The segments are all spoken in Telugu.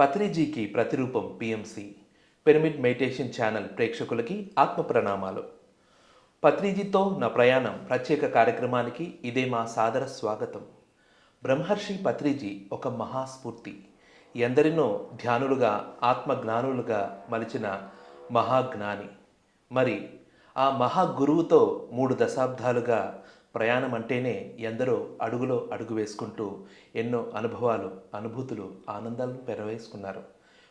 పత్రిజీకి ప్రతిరూపం పిఎంసి పిరమిడ్ మెడిటేషన్ ఛానల్ ప్రేక్షకులకి ఆత్మ ప్రణామాలు. పత్రిజీతో నా ప్రయాణం ప్రత్యేక కార్యక్రమానికి ఇదే మా సాదర స్వాగతం. బ్రహ్మర్షి పత్రిజీ ఒక మహాస్ఫూర్తి, ఎందరినో ధ్యానులుగా ఆత్మజ్ఞానులుగా మలిచిన మహాజ్ఞాని. మరి ఆ మహాగురువుతో 3 దశాబ్దాలుగా ప్రయాణం అంటేనే ఎందరో అడుగులో అడుగు వేసుకుంటూ ఎన్నో అనుభవాలు, అనుభూతులు, ఆనందాలను పెరవేసుకున్నారు.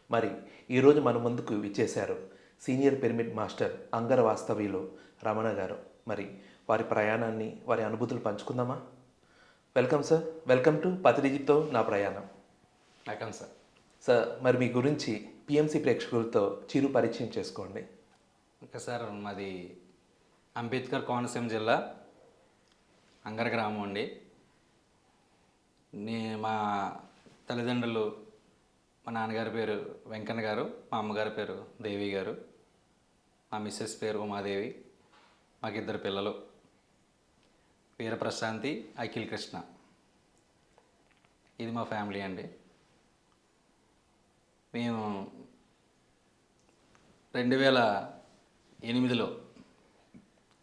మరి ఈరోజు మన ముందుకు విచ్చేశారు సీనియర్ పిరమిడ్ మాస్టర్ అంగర వాస్తవ్యులు రమణ గారు. మరి వారి ప్రయాణాన్ని, వారి అనుభూతులు పంచుకుందామా? వెల్కమ్ సార్, వెల్కమ్ టు పత్రిజీతో నా ప్రయాణం. Welcome sir. సార్, మరి మీ గురించి పిఎంసి ప్రేక్షకులతో చిరు పరిచయం చేసుకోండి. ఓకే సార్, మాది అంబేద్కర్ కోనసీమ జిల్లా అంగర గ్రామం అండి. మా తల్లిదండ్రులు, మా నాన్నగారి పేరు వెంకన్న గారు, మా అమ్మగారి పేరు దేవి గారు, మా మిస్సెస్ పేరు ఉమాదేవి. మాకు 2 పిల్లలు, వీరప్రశాంతి, అఖిల్ కృష్ణ. ఇది మా ఫ్యామిలీ అండి. మేము 2008లో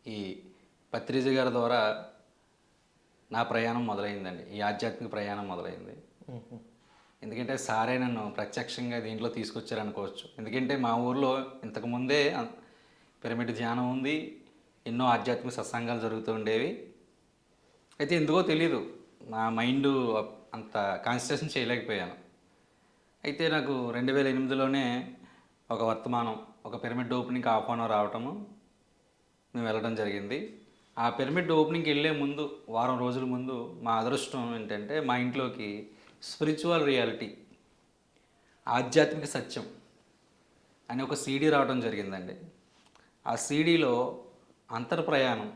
ఈ పత్రిజీ గారి ద్వారా నా ప్రయాణం మొదలైందండి. ఈ ఆధ్యాత్మిక ప్రయాణం మొదలైంది. ఎందుకంటే సారే నన్ను ప్రత్యక్షంగా దీంట్లో తీసుకొచ్చారనుకోవచ్చు. ఎందుకంటే మా ఊర్లో ఇంతకుముందే పిరమిడ్ ధ్యానం ఉంది, ఎన్నో ఆధ్యాత్మిక సత్సంగాలు జరుగుతూ ఉండేవి. అయితే ఎందుకో తెలీదు, నా మైండ్ అంత కాన్సన్ట్రేషన్ చేయలేకపోయాను. అయితే నాకు 2008లోనే ఒక వర్తమానం, ఒక పిరమిడ్ ఓపెనింగ్కి ఆహ్వానం రావటము, మేము వెళ్ళడం జరిగింది. ఆ పిరమిడ్ ఓపెనింగ్కి వెళ్ళే ముందు, వారం రోజుల ముందు, మా అదృష్టం ఏంటంటే మా ఇంట్లోకి స్పిరిచువల్ రియాలిటీ, ఆధ్యాత్మిక సత్యం అని ఒక సీడీ రావడం జరిగిందండి. ఆ సీడీలో అంతర్ప్రయాణం,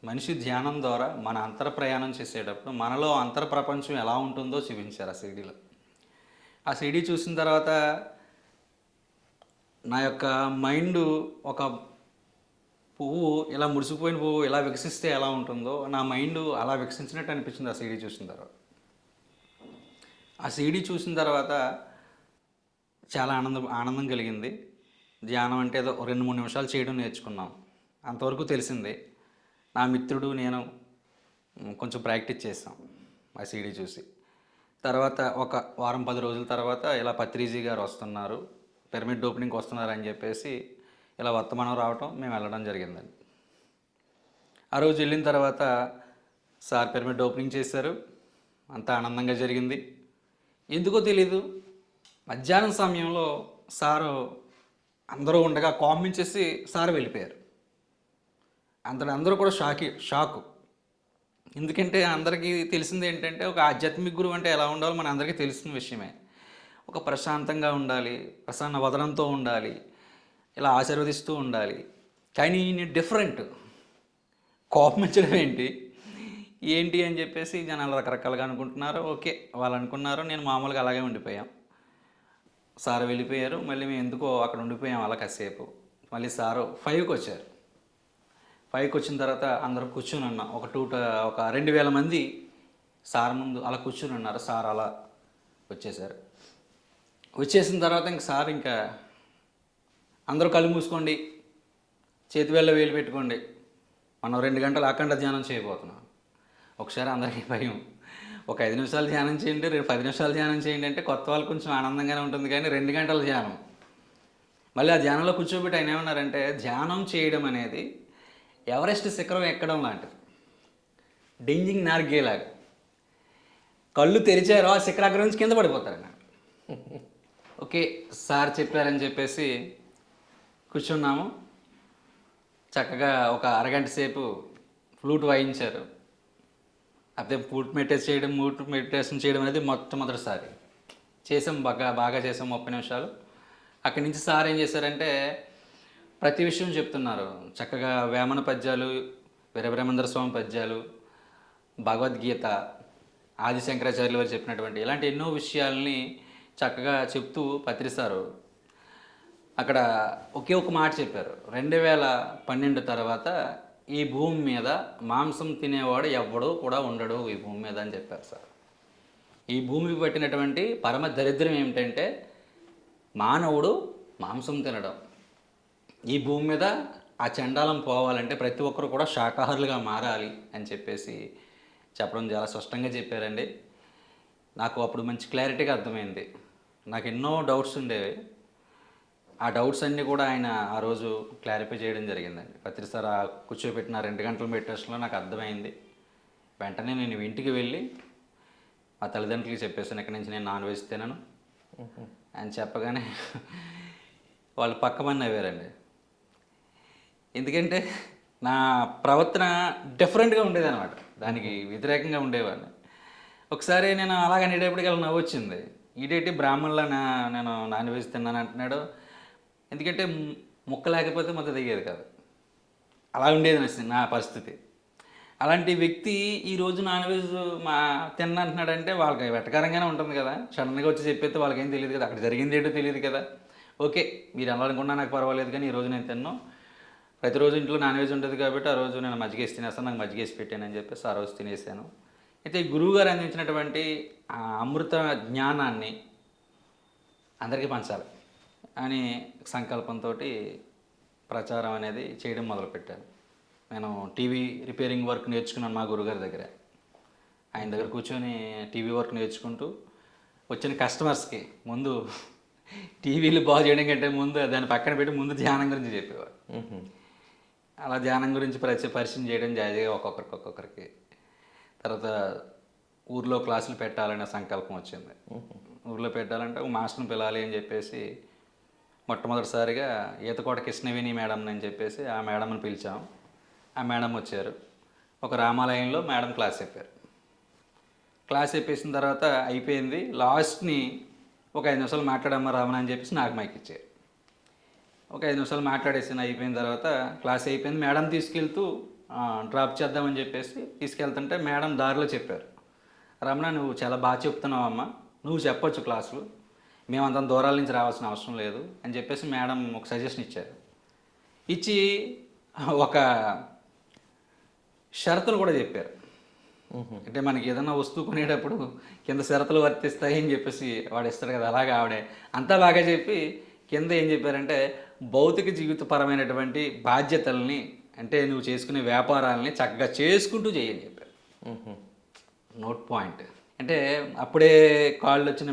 మనిషి ధ్యానం ద్వారా మన అంతర్ప్రయాణం చేసేటప్పుడు మనలో అంతర్ప్రపంచం ఎలా ఉంటుందో చూపించారు ఆ సీడీలో. ఆ సీడీ చూసిన తర్వాత నా యొక్క మైండ్, ఒక పువ్వు ఇలా ముడిసిపోయిన పువ్వు ఇలా వికసిస్తే ఎలా ఉంటుందో నా మైండ్ అలా వికసించినట్టు అనిపించింది ఆ సీడీ చూసిన తర్వాత. ఆ సీడీ చూసిన తర్వాత చాలా ఆనందం కలిగింది. ధ్యానం అంటే ఏదో 2-3 నిమిషాలు చేయడం నేర్చుకున్నాం, అంతవరకు తెలిసింది. నా మిత్రుడు నేను కొంచెం ప్రాక్టీస్ చేసాం ఆ సీడీ చూసి. తర్వాత ఒక వారం 10 రోజుల తర్వాత ఇలా పత్రిజీ గారు వస్తున్నారు, పిరమిడ్ ఓపెనింగ్కి వస్తున్నారు అని చెప్పేసి ఇలా వర్తమానం రావటం, మేము వెళ్ళడం జరిగిందండి. ఆ రోజు వెళ్ళిన తర్వాత సార్ పిరమిడ్ ఓపెనింగ్ చేశారు, అంతా ఆనందంగా జరిగింది. ఎందుకో తెలీదు, మధ్యాహ్నం సమయంలో సారు అందరూ ఉండగా కామెంచేసి సార్ వెళ్ళిపోయారు. అందరూ కూడా షాకు. ఎందుకంటే అందరికీ తెలిసింది ఏంటంటే, ఒక ఆధ్యాత్మిక గురువు అంటే ఎలా ఉండాలో మన అందరికీ తెలిసిన విషయమే. ఒక ప్రశాంతంగా ఉండాలి, ప్రసన్న వదనంతో ఉండాలి, ఇలా ఆశీర్వదిస్తూ ఉండాలి. కానీ నేను డిఫరెంట్, కోపమించడం ఏంటి అని చెప్పేసి జనాలు రకరకాలుగా అనుకుంటున్నారు. ఓకే, వాళ్ళు అనుకున్నారు, నేను మామూలుగా అలాగే ఉండిపోయాం. సార్ వెళ్ళిపోయారు, మళ్ళీ మేము ఎందుకో అక్కడ ఉండిపోయాం అలా కాసేపు. మళ్ళీ సారు 5కి వచ్చారు. 5కి వచ్చిన తర్వాత అందరూ కూర్చుని ఉన్నాం. ఒక 2000 మంది సార్ ముందు అలా కూర్చుని ఉన్నారు. సార్ అలా వచ్చేసారు. వచ్చేసిన తర్వాత ఇంక సార్ ఇంకా అందరూ కళ్ళు మూసుకోండి, చేతి వేళ్ళ వేలు పెట్టుకోండి, మనం 2 గంటలు అఖండ ధ్యానం చేయబోతున్నాం. ఒకసారి అందరికీ భయం. ఒక 5 నిమిషాలు ధ్యానం చేయండి, 10 నిమిషాలు ధ్యానం చేయండి అంటే కొత్త వాళ్ళు కొంచెం ఆనందంగానే ఉంటుంది. కానీ 2 గంటల ధ్యానం, మళ్ళీ ఆ ధ్యానంలో కూర్చోబెట్టి ఆయన ఏమన్నారంటే, ధ్యానం చేయడం అనేది ఎవరెస్ట్ శిఖరం ఎక్కడం లాంటిది, డెంజింగ్ నార్గేలాగా. కళ్ళు తెరిచారో ఆ శిఖరాగ్రం నుంచి కింద పడిపోతారు అన్నాడు. ఓకే, సార్ చెప్పారని చెప్పేసి కూర్చున్నాము. చక్కగా ఒక అరగంట సేపు ఫ్లూట్ వాయించారు. అదే ఫ్లూట్ మెడిటేషన్ చేయడం అనేది మొట్టమొదటిసారి చేసాం. బాగా చేసాం 30 నిమిషాలు. అక్కడి నుంచి సార్ ఏం చేశారంటే ప్రతి విషయం చెప్తున్నారు. చక్కగా వేమన పద్యాలు, వీరబ్రహ్మేంద్ర స్వామి పద్యాలు, భగవద్గీత, ఆది శంకరాచార్యులు వారు చెప్పినటువంటి ఇలాంటి ఎన్నో విషయాల్ని చక్కగా చెప్తూ పత్రిసారు అక్కడ ఒకే ఒక మాట చెప్పారు. 2012 తర్వాత ఈ భూమి మీద మాంసం తినేవాడు ఎవ్వడూ కూడా ఉండడు ఈ భూమి మీద అని చెప్పారు సార్. ఈ భూమికి పట్టినటువంటి పరమ దరిద్రం ఏమిటంటే మానవుడు మాంసం తినడం, ఈ భూమి మీద ఆ చండాలం పోవాలంటే ప్రతి ఒక్కరు కూడా శాకాహారులుగా మారాలి అని చెప్పేసి చెప్పడం చాలా స్పష్టంగా చెప్పారండి. నాకు అప్పుడు మంచి క్లారిటీగా అర్థమైంది. నాకు ఎన్నో డౌట్స్ ఉండేవి. ఆ డౌట్స్ అన్నీ కూడా ఆయన ఆ రోజు క్లారిఫై చేయడం జరిగిందండి. పత్రి సార్ ఆ కూర్చోబెట్టిన 2 గంటల మెడిటేషన్లో నాకు అర్థమైంది. వెంటనే నేను ఇంటికి వెళ్ళి మా తల్లిదండ్రులకి చెప్పేసాను, ఇక్కడి నుంచి నేను నాన్ వెజ్ తినను అని చెప్పగానే వాళ్ళు పక్కమని నవ్వారండి. ఎందుకంటే నా ప్రవర్తన డిఫరెంట్గా ఉండేది అనమాట, దానికి వ్యతిరేకంగా ఉండేవాడిని. ఒకసారి నేను అలాగ అనేటప్పటికి అలా నవ్వు వచ్చింది. ఈడేంటి బ్రాహ్మణులా నేను నాన్ వెజ్ తిన్నాను అంటున్నాడు. ఎందుకంటే ముక్క లేకపోతే మొత్తం దిగేది కాదు, అలా ఉండేది నా పరిస్థితి. అలాంటి వ్యక్తి ఈరోజు నాన్ వెజ్ తిన్న అంటున్నాడంటే వాళ్ళకి వెటకారంగానే ఉంటుంది కదా. సడన్గా వచ్చి చెప్పేస్తే వాళ్ళకేం తెలియదు కదా, అక్కడ జరిగింది ఏంటో తెలియదు కదా. ఓకే, మీరు ఎలా అనుకున్నా నాకు పర్వాలేదు, కానీ ఈరోజు నేను తిన్నాను. ప్రతిరోజు ఇంట్లో నాన్ వెజ్ ఉంటుంది కాబట్టి ఆ రోజు నేను మజ్జిగ వేసి తినేస్తాను, నాకు మజ్జిగ వేసి పెట్టానని చెప్పేసి ఆ రోజు తినేసాను. అయితే గురువుగారు అందించినటువంటి ఆ అమృత జ్ఞానాన్ని అందరికీ పంచాలి అని సంకల్పంతో ప్రచారం అనేది చేయడం మొదలుపెట్టాను. నేను టీవీ రిపేరింగ్ వర్క్ నేర్చుకున్నాను మా గురుగారి దగ్గర. ఆయన దగ్గర కూర్చొని టీవీ వర్క్ నేర్చుకుంటూ వచ్చిన కస్టమర్స్కి ముందు టీవీలు బాగు చేయడం కంటే ముందు దాన్ని పక్కన పెట్టి ముందు ధ్యానం గురించి చెప్పేవారు. అలా ధ్యానం గురించి పరిచయం చేయడం జాయిగా ఒక్కొక్కరికి. తర్వాత ఊర్లో క్లాసులు పెట్టాలనే సంకల్పం వచ్చింది. ఊర్లో పెట్టాలంటే ఒక మాస్టర్ని పిలాలి అని చెప్పేసి మొట్టమొదటిసారిగా ఈతకోట కృష్ణవేణి మేడం అని చెప్పేసి ఆ మేడంని పిలిచాం. ఆ మేడం వచ్చారు. ఒక రామాలయంలో మేడం క్లాస్ చెప్పారు. క్లాస్ చెప్పేసిన తర్వాత అయిపోయింది. లాస్ట్ని ఒక 5 నిమిషాలు మాట్లాడమ్మా రామణ అని చెప్పేసి నాకు మైక్ ఇచ్చారు. ఒక 5 నిమిషాలు మాట్లాడేసిన అయిపోయిన తర్వాత క్లాస్ అయిపోయింది. మేడం తీసుకెళ్తూ డ్రాప్ చేద్దామని చెప్పేసి తీసుకెళ్తుంటే మేడం దారిలో చెప్పారు, రమణ నువ్వు చాలా బాగా చెప్తున్నావమ్మా, నువ్వు చెప్పొచ్చు క్లాసులు, మేము అంత దూరాల నుంచి రావాల్సిన అవసరం లేదు అని చెప్పేసి మేడం ఒక సజెషన్ ఇచ్చారు. ఇచ్చి ఒక షరతులు కూడా చెప్పారు. అంటే మనకి ఏదైనా వస్తువు కొనేటప్పుడు కింద షరతులు వర్తిస్తాయి అని చెప్పేసి వాడు ఇస్తాడు కదా, అలాగే ఆవిడే అంతా బాగా చెప్పి కింద ఏం చెప్పారంటే భౌతిక జీవితపరమైనటువంటి బాధ్యతల్ని, అంటే నువ్వు చేసుకునే వ్యాపారాలని చక్కగా చేసుకుంటూ చేయని చెప్పారు. Note point. అంటే అప్పుడే కాళ్ళు వచ్చిన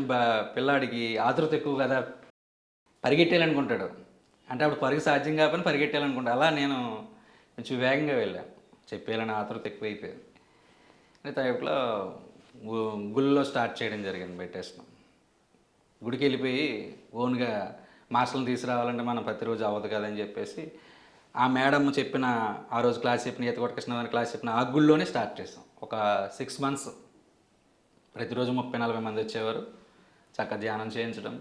పిల్లాడికి ఆతృత ఎక్కువ కదా, పరిగెట్టాలనుకుంటాడు. అంటే అప్పుడు పరుగు సాధ్యం కాకపోయినా పరిగెట్టాలనుకుంటా. అలా నేను కొంచెం వేగంగా వెళ్ళాను, చెప్పేయాలని ఆతృత ఎక్కువైపోయింది. అంటే టైప్లో గుళ్ళో స్టార్ట్ చేయడం జరిగింది మెడిటేషన్. గుడికి వెళ్ళిపోయి ఓన్గా మాస్టర్లను తీసుకురావాలంటే మనం ప్రతిరోజు అవ్వదు కదని చెప్పేసి ఆ మేడం చెప్పిన ఆ రోజు క్లాస్ చెప్పిన ఈతకోట కృష్ణవేణి క్లాస్ చెప్పిన ఆ గుళ్ళోనే స్టార్ట్ చేసాం. ఒక 6 months ప్రతిరోజు 30-40 మంది వచ్చేవారు. చక్కగా ధ్యానం చేయించడం,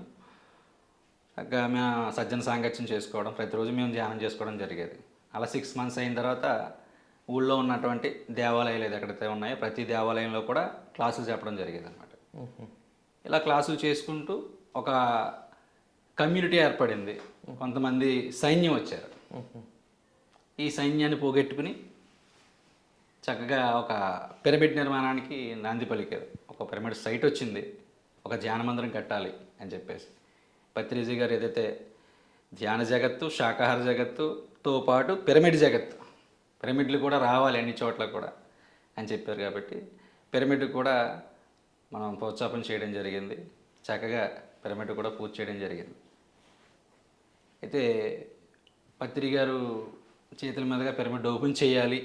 చక్కగా మేము సజ్జన సాంగత్యం చేసుకోవడం, ప్రతిరోజు మేము ధ్యానం చేసుకోవడం జరిగేది. అలా 6 months అయిన తర్వాత ఊళ్ళో ఉన్నటువంటి దేవాలయాలు ఎక్కడైతే ఉన్నాయో ప్రతి దేవాలయంలో కూడా క్లాసులు చెప్పడం జరిగేది అనమాట. ఇలా క్లాసులు చేసుకుంటూ ఒక కమ్యూనిటీ ఏర్పడింది. కొంతమంది సైన్యం వచ్చారు. ఈ సైన్యాన్ని పోగొట్టుకుని చక్కగా ఒక పిరమిడ్ నిర్మాణానికి నాంది పలికారు. ఒక పిరమిడ్ సైట్ వచ్చింది, ఒక ధ్యాన మందిరం కట్టాలి అని చెప్పేసి. పత్రిజీ గారు ఏదైతే ధ్యాన జగత్తు, శాకాహార జగత్తుతో పాటు పిరమిడ్ జగత్తు, పిరమిడ్లు కూడా రావాలి అన్ని చోట్ల కూడా అని చెప్పారు. కాబట్టి పిరమిడ్ కూడా మనం ప్రోత్సాహం చేయడం జరిగింది. చక్కగా పిరమిడ్ కూడా పూర్తి చేయడం జరిగింది. అయితే పత్రి గారు చేతుల మీదుగా పిరమిడ్ ఓపెన్ చేయాలి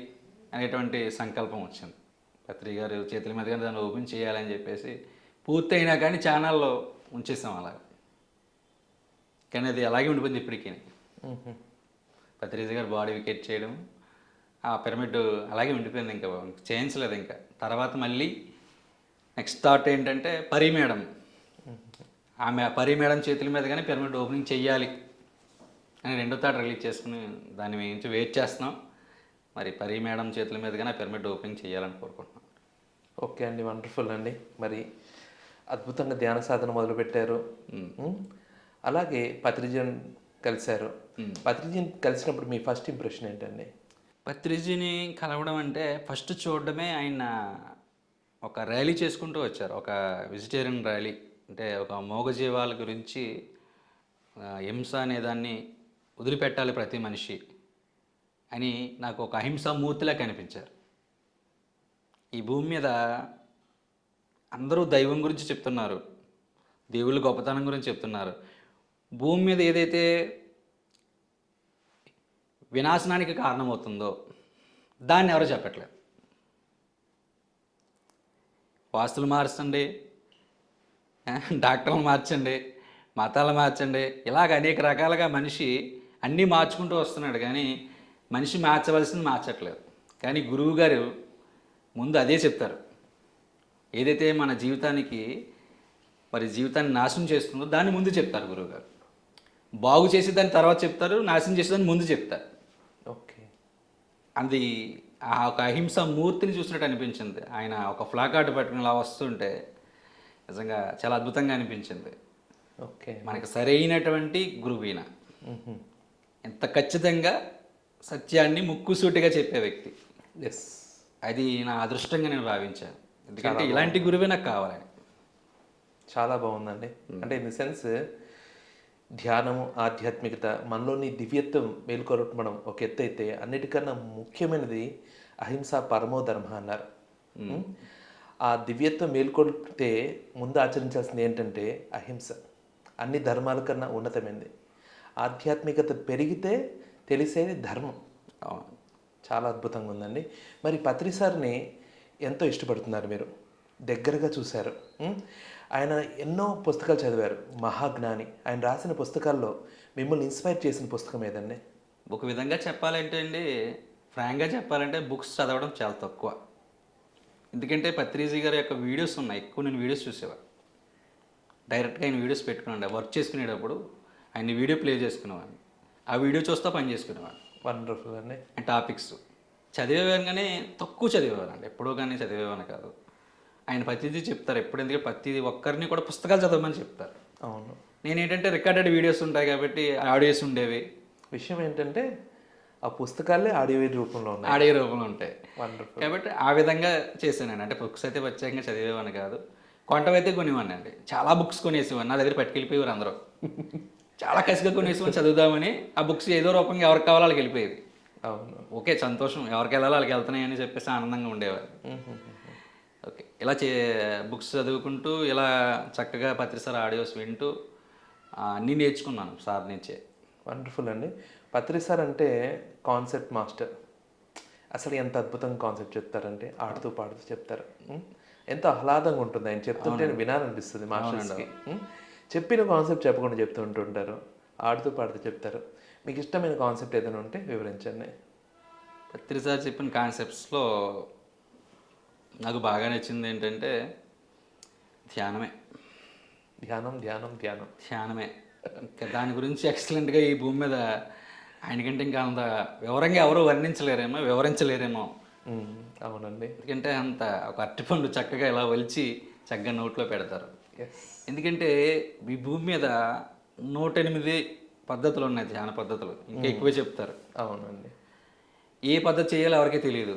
అనేటువంటి సంకల్పం వచ్చింది. పత్రి గారు చేతుల మీదుగా దాన్ని ఓపెన్ చేయాలని చెప్పేసి పూర్తయినా కానీ ఛానల్లో ఉంచేసాం అలా. కానీ అది అలాగే ఉండిపోయింది ఇప్పటికీ. పత్రిజీ గారు బాడీ వికెట్ చేయడం, ఆ పిరమిడ్ అలాగే ఉండిపోయింది, ఇంకా చేయించలేదు. ఇంకా తర్వాత మళ్ళీ నెక్స్ట్ థాట్ ఏంటంటే పరి మేడం, ఆమె పరి మేడం చేతుల మీద కానీ పిరమిడ్ ఓపెనింగ్ చెయ్యాలి అని 2వ థాట్ రిలీజ్ చేసుకుని దాని నుంచి వెయిట్ చేస్తున్నాం. మరి పరి మేడం చేతుల మీద కానీ పిరమిడ్ ఓపెనింగ్ చేయాలని కోరుకుంటున్నాం. ఓకే అండి, వండర్ఫుల్ అండి. మరి అద్భుతంగా ధ్యాన సాధన మొదలుపెట్టారు. అలాగే పత్రిజీని కలిశారు. పత్రిజీని కలిసినప్పుడు మీ ఫస్ట్ ఇంప్రెషన్ ఏంటండి? పత్రిజీని కలవడం అంటే ఫస్ట్ చూడడమే ఆయన ఒక ర్యాలీ చేసుకుంటూ వచ్చారు. ఒక వెజిటేరియన్ ర్యాలీ, అంటే ఒక మూగజీవాల గురించి హింస అనేదాన్ని వదిలిపెట్టాలి ప్రతి మనిషి అని నాకు ఒక అహింసా మూర్తిలా కనిపించారు. ఈ భూమి మీద అందరూ దైవం గురించి చెప్తున్నారు, దేవుళ్ళ గొప్పతనం గురించి చెప్తున్నారు. భూమి మీద ఏదైతే వినాశనానికి కారణమవుతుందో దాన్ని ఎవరు చెప్పట్లేదు. వాస్తులు మార్చండి, డాక్టర్లు మార్చండి, మతాలు మార్చండి, ఇలాగ అనేక రకాలుగా మనిషి అన్నీ మార్చుకుంటూ వస్తున్నాడు, కానీ మనిషి మార్చవలసింది మార్చట్లేదు. కానీ గురువు గారు ముందు అదే చెప్తారు. ఏదైతే మన జీవితానికి జీవితాన్ని నాశనం చేస్తుందో దాన్ని ముందు చెప్తారు గురువుగారు. బాగు చేసి దాన్ని తర్వాత చెప్తారు, నాశనం చేసేదాన్ని ముందు చెప్తారు. ఓకే. అది ఆ ఒక అహింస మూర్తిని చూసినట్టు అనిపించింది. ఆయన ఒక ఫ్లాకార్డ్ పట్టుకుని ఇలా వస్తుంటే నిజంగా చాలా అద్భుతంగా అనిపించింది. ఓకే. మనకి సరైనటువంటి గురువు ఈయన. ఎంత ఖచ్చితంగా సత్యాన్ని ముక్కుసూటిగా చెప్పే వ్యక్తి. ఎస్. అది నా అదృష్టంగా నేను భావించాను. ఎందుకంటే ఇలాంటి గురువే నాకు కావాలని. చాలా బాగుందండి. అంటే ఇన్ ది సెన్స్ ధ్యానము, ఆధ్యాత్మికత, మనలోని దివ్యత్వం మేల్కొల్పడం ఒక ఎత్తు అయితే, అన్నిటికన్నా ముఖ్యమైనది అహింస పరమో ధర్మ అన్నారు. ఆ దివ్యత్వం మేల్కొల్పితే ముందు ఆచరించాల్సింది ఏంటంటే అహింస. అన్ని ధర్మాల కన్నా ఉన్నతమైనది. ఆధ్యాత్మికత పెరిగితే తెలిసేది ధర్మం. చాలా అద్భుతంగా ఉందండి. మరి పత్రి సార్ని ఎంతో ఇష్టపడుతున్నారు మీరు, దగ్గరగా చూశారు. ఆయన ఎన్నో పుస్తకాలు చదివారు, మహాజ్ఞాని. ఆయన రాసిన పుస్తకాల్లో మిమ్మల్ని ఇన్స్పైర్ చేసిన పుస్తకం ఏదండి? ఒక విధంగా చెప్పాలంటే అండి, ఫ్రాంక్గా చెప్పాలంటే బుక్స్ చదవడం చాలా తక్కువ. ఎందుకంటే పత్రిజీ గారి యొక్క వీడియోస్ ఉన్నాయి, ఎక్కువ నేను వీడియోస్ చూసేవాడు. డైరెక్ట్గా ఆయన వీడియోస్ పెట్టుకున్నాను, వర్క్ చేసుకునేటప్పుడు ఆయన వీడియో ప్లే చేసుకునేవాడిని. ఆ వీడియో చూస్తా పని చేసుకునేవాడిని. వండర్ఫుల్ అండి. టాపిక్స్ చదివేవాను, కానీ తక్కువ చదివేవానండి, ఎప్పుడో కానీ చదివేవాను కాదు. ఆయన ప్రతిదీ చెప్తారు ఎప్పుడు, ఎందుకంటే ప్రతి ఒక్కరిని కూడా పుస్తకాలు చదవమని చెప్తారు. అవును. నేనేంటంటే రికార్డెడ్ వీడియోస్ ఉంటాయి కాబట్టి ఆడియోస్ ఉండేవి. విషయం ఏంటంటే ఆ పుస్తకాలే ఆడియో రూపంలో ఉన్నాయి, ఆడియో రూపంలో ఉంటాయి. వండర్ఫుల్. కాబట్టి ఆ విధంగా చేశానండి. అంటే బుక్స్ అయితే ప్రత్యేకంగా చదివేవాను కాదు, కొంటవైతే కొనేవాడిని అండి. చాలా బుక్స్ కొనేసేవాడిని, నా దగ్గర పట్టుకెళ్ళిపోయేవారు అందరూ. చాలా కసిగా కొనేసేవాడిని చదువుదామని. ఆ బుక్స్ ఏదో రూపంగా ఎవరికి కావాలో వాళ్ళకి వెళ్ళిపోయేవి. అవును. ఓకే, సంతోషం, ఎవరికి వెళ్ళాలో వాళ్ళకి వెళ్తున్నాయని చెప్పేసి ఆనందంగా ఉండేవారు. ఓకే, ఇలా బుక్స్ చదువుకుంటూ ఇలా చక్కగా పత్రి సార్ ఆడియోస్ వింటూ అన్నీ నేర్చుకున్నాను సార్ నుంచే. వండర్ఫుల్ అండి. పత్రి సార్ అంటే కాన్సెప్ట్ మాస్టర్. అసలు ఎంత అద్భుతంగా కాన్సెప్ట్ చెప్తారంటే ఆడుతూ పాడుతూ చెప్తారు. ఎంతో ఆహ్లాదంగా ఉంటుంది. ఆయన చెప్తుంటే వినాలనిపిస్తుంది మాస్టర్స్కి. చెప్పిన కాన్సెప్ట్ చెప్పకుండా చెప్తూ ఉంటుంటారు, ఆడుతూ పాడుతూ చెప్తారు. మీకు ఇష్టమైన కాన్సెప్ట్ ఏదైనా ఉంటే వివరించండి. పత్రి సార్ చెప్పిన కాన్సెప్ట్స్లో నాకు బాగా నచ్చింది ఏంటంటే ధ్యానమే. ధ్యానం ధ్యానం ధ్యానం ధ్యానమే. ఇంకా దాని గురించి ఎక్సలెంట్గా ఈ భూమి మీద ఆయనకంటే ఇంకా అంత వివరంగా ఎవరు వివరించలేరేమో. అవునండి. ఎందుకంటే అంత ఒక అరటిపండు చక్కగా ఇలా ఒలిచి చక్కగా నోట్లో పెడతారు. ఎందుకంటే ఈ భూమి మీద 108 పద్ధతులు ఉన్నాయి, ధ్యాన పద్ధతులు. ఇంకా ఎక్కువే చెప్తారు. అవునండి. ఏ పద్ధతి చేయాలో ఎవరికీ తెలియదు.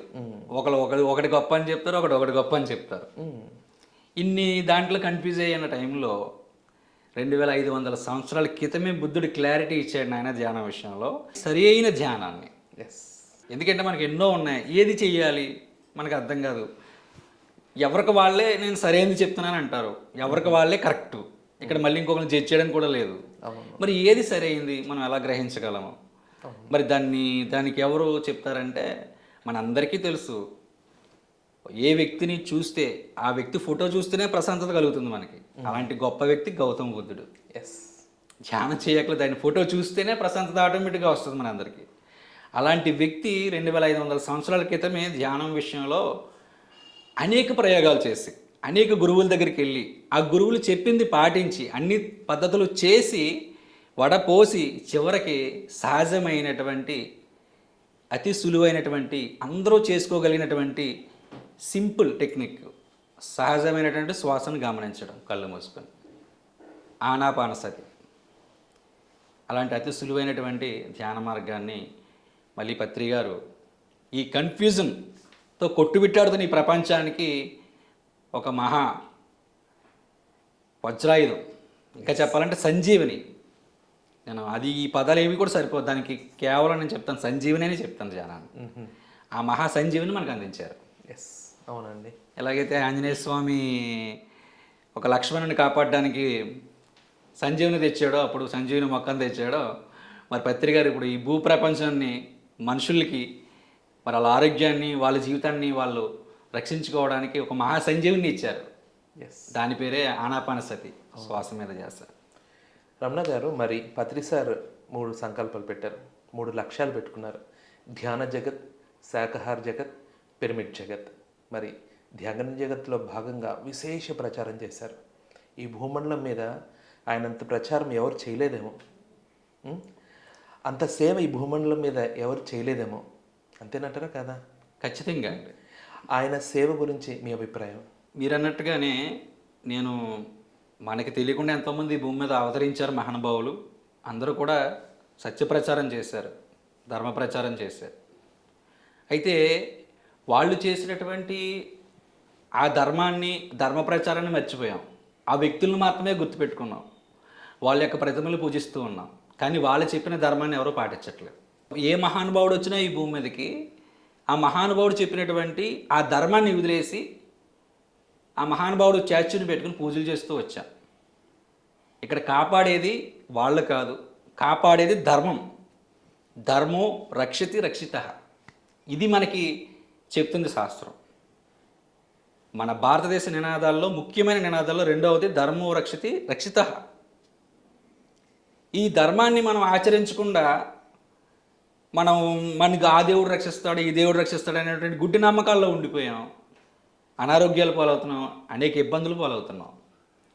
ఒకటి గొప్ప అని చెప్తారు, ఒకటి గొప్ప అని చెప్తారు. ఇన్ని దాంట్లో కన్ఫ్యూజ్ అయ్యిన టైంలో 2500 సంవత్సరాల క్రితమే బుద్ధుడు క్లారిటీ ఇచ్చాడు ఆయన ధ్యానం విషయంలో, సరి అయిన ధ్యానాన్ని. ఎందుకంటే మనకి ఎన్నో ఉన్నాయి, ఏది చెయ్యాలి మనకు అర్థం కాదు. ఎవరికి వాళ్ళే నేను సరైనది చెప్తున్నాను అంటారు, ఎవరికి వాళ్ళే కరెక్టు. ఇక్కడ మళ్ళీ ఇంకొకరిని జడ్జ్ చేయడం కూడా లేదు. మరి ఏది సరైంది మనం ఎలా గ్రహించగలము? మరి దానికి ఎవరు చెప్తారంటే మనందరికీ తెలుసు, ఏ వ్యక్తిని చూస్తే ఆ వ్యక్తి ఫోటో చూస్తేనే ప్రశాంతత కలుగుతుంది మనకి. అలాంటి గొప్ప వ్యక్తి గౌతమ బుద్ధుడు. ధ్యానం చేయకలేదు, దాని ఫోటో చూస్తేనే ప్రశాంతత ఆటోమేటిక్గా వస్తుంది మనందరికీ. అలాంటి వ్యక్తి 2500 సంవత్సరాల క్రితమే ధ్యానం విషయంలో అనేక ప్రయోగాలు చేసి అనేక గురువుల దగ్గరికి వెళ్ళి ఆ గురువులు చెప్పింది పాటించి అన్ని పద్ధతులు చేసి వడపోసి చివరికి సహజమైనటువంటి అతి సులువైనటువంటి అందరూ చేసుకోగలిగినటువంటి సింపుల్ టెక్నిక్, సహజమైనటువంటి శ్వాసను గమనించడం కళ్ళు మూసుకొని, ఆనాపానసతి. అలాంటి అతి సులువైనటువంటి ధ్యాన మార్గాన్ని మళ్ళీ పత్రి గారు ఈ కన్ఫ్యూజన్తో కొట్టుబిట్టాడుతున్న ఈ ప్రపంచానికి ఒక మహా వజ్రాయుధం, ఇంకా చెప్పాలంటే సంజీవని నేను అది ఈ పదాలు ఏవి కూడా సరిపోదు, దానికి కేవలం నేను చెప్తాను సంజీవని అని చెప్తాను జనాన్ని. ఆ మహా సంజీవని మనకు అందించారు. ఎస్, అవునండి. ఎలాగైతే ఆంజనేయ స్వామి ఒక లక్ష్మణుని కాపాడడానికి సంజీవుని తెచ్చాడో, అప్పుడు సంజీవుని మొక్కను తెచ్చాడో, మరి పత్రి గారు ఇప్పుడు ఈ భూప్రపంచాన్ని మనుషులకి మరి వాళ్ళ ఆరోగ్యాన్ని వాళ్ళ జీవితాన్ని వాళ్ళు రక్షించుకోవడానికి ఒక మహా సంజీవుని ఇచ్చారు. ఎస్, దాని పేరే ఆనాపానసతి, శ్వాస మీద చేస్తారు. రమణ గారు, మరి పత్రి సార్ 3 సంకల్పాలు పెట్టారు, 3 లక్ష్యాలు పెట్టుకున్నారు. ధ్యాన జగత్, శాకాహార జగత్, పిరమిడ్ జగత్. మరి ధ్యాన జగత్లో భాగంగా విశేష ప్రచారం చేశారు. ఈ భూమండలం మీద ఆయనంత ప్రచారం ఎవరు చేయలేదేమో, ఉం? అంత సేవ ఈ భూమండలం మీద ఎవరు చేయలేదేమో, అంతేనంటారా కదా? ఖచ్చితంగా అండి. ఆయన సేవ గురించి మీ అభిప్రాయం? మీరు అన్నట్టుగానే నేను మనకి తెలియకుండా ఎంతోమంది ఈ భూమి మీద అవతరించారు మహానుభావులు. అందరూ కూడా సత్య ప్రచారం చేశారు, ధర్మ ప్రచారం చేశారు. అయితే వాళ్ళు చేసినటువంటి ఆ ధర్మాన్ని, ధర్మ ప్రచారాన్ని మర్చిపోయాం. ఆ వ్యక్తులను మాత్రమే గుర్తుపెట్టుకున్నాం, వాళ్ళ యొక్క ప్రతిమలు పూజిస్తూ ఉన్నాం. కానీ వాళ్ళు చెప్పిన ధర్మాన్ని ఎవరూ పాటించట్లేదు. ఏ మహానుభావుడు వచ్చినా ఈ భూమి మీదకి ఆ మహానుభావుడు చెప్పినటువంటి ఆ ధర్మాన్ని వదిలేసి ఆ మహానుభావుడు స్టాచ్యూని పెట్టుకుని పూజలు చేస్తూ వచ్చాం. ఇక్కడ కాపాడేది వాళ్ళు కాదు, కాపాడేది ధర్మం. ధర్మో రక్షతి రక్షిత, ఇది మనకి చెప్తుంది శాస్త్రం. మన భారతదేశ నినాదాల్లో ముఖ్యమైన నినాదాల్లో రెండవది ధర్మో రక్షతి రక్షిత. ఈ ధర్మాన్ని మనం ఆచరించకుండా మనం మనకి ఆ దేవుడు రక్షిస్తాడు, ఈ దేవుడు రక్షిస్తాడు అనేటువంటి గుడ్డి నమ్మకాల్లో ఉండిపోయాం. అనారోగ్యాలు పాలవుతున్నాం, అనేక ఇబ్బందులు పాలవుతున్నాం.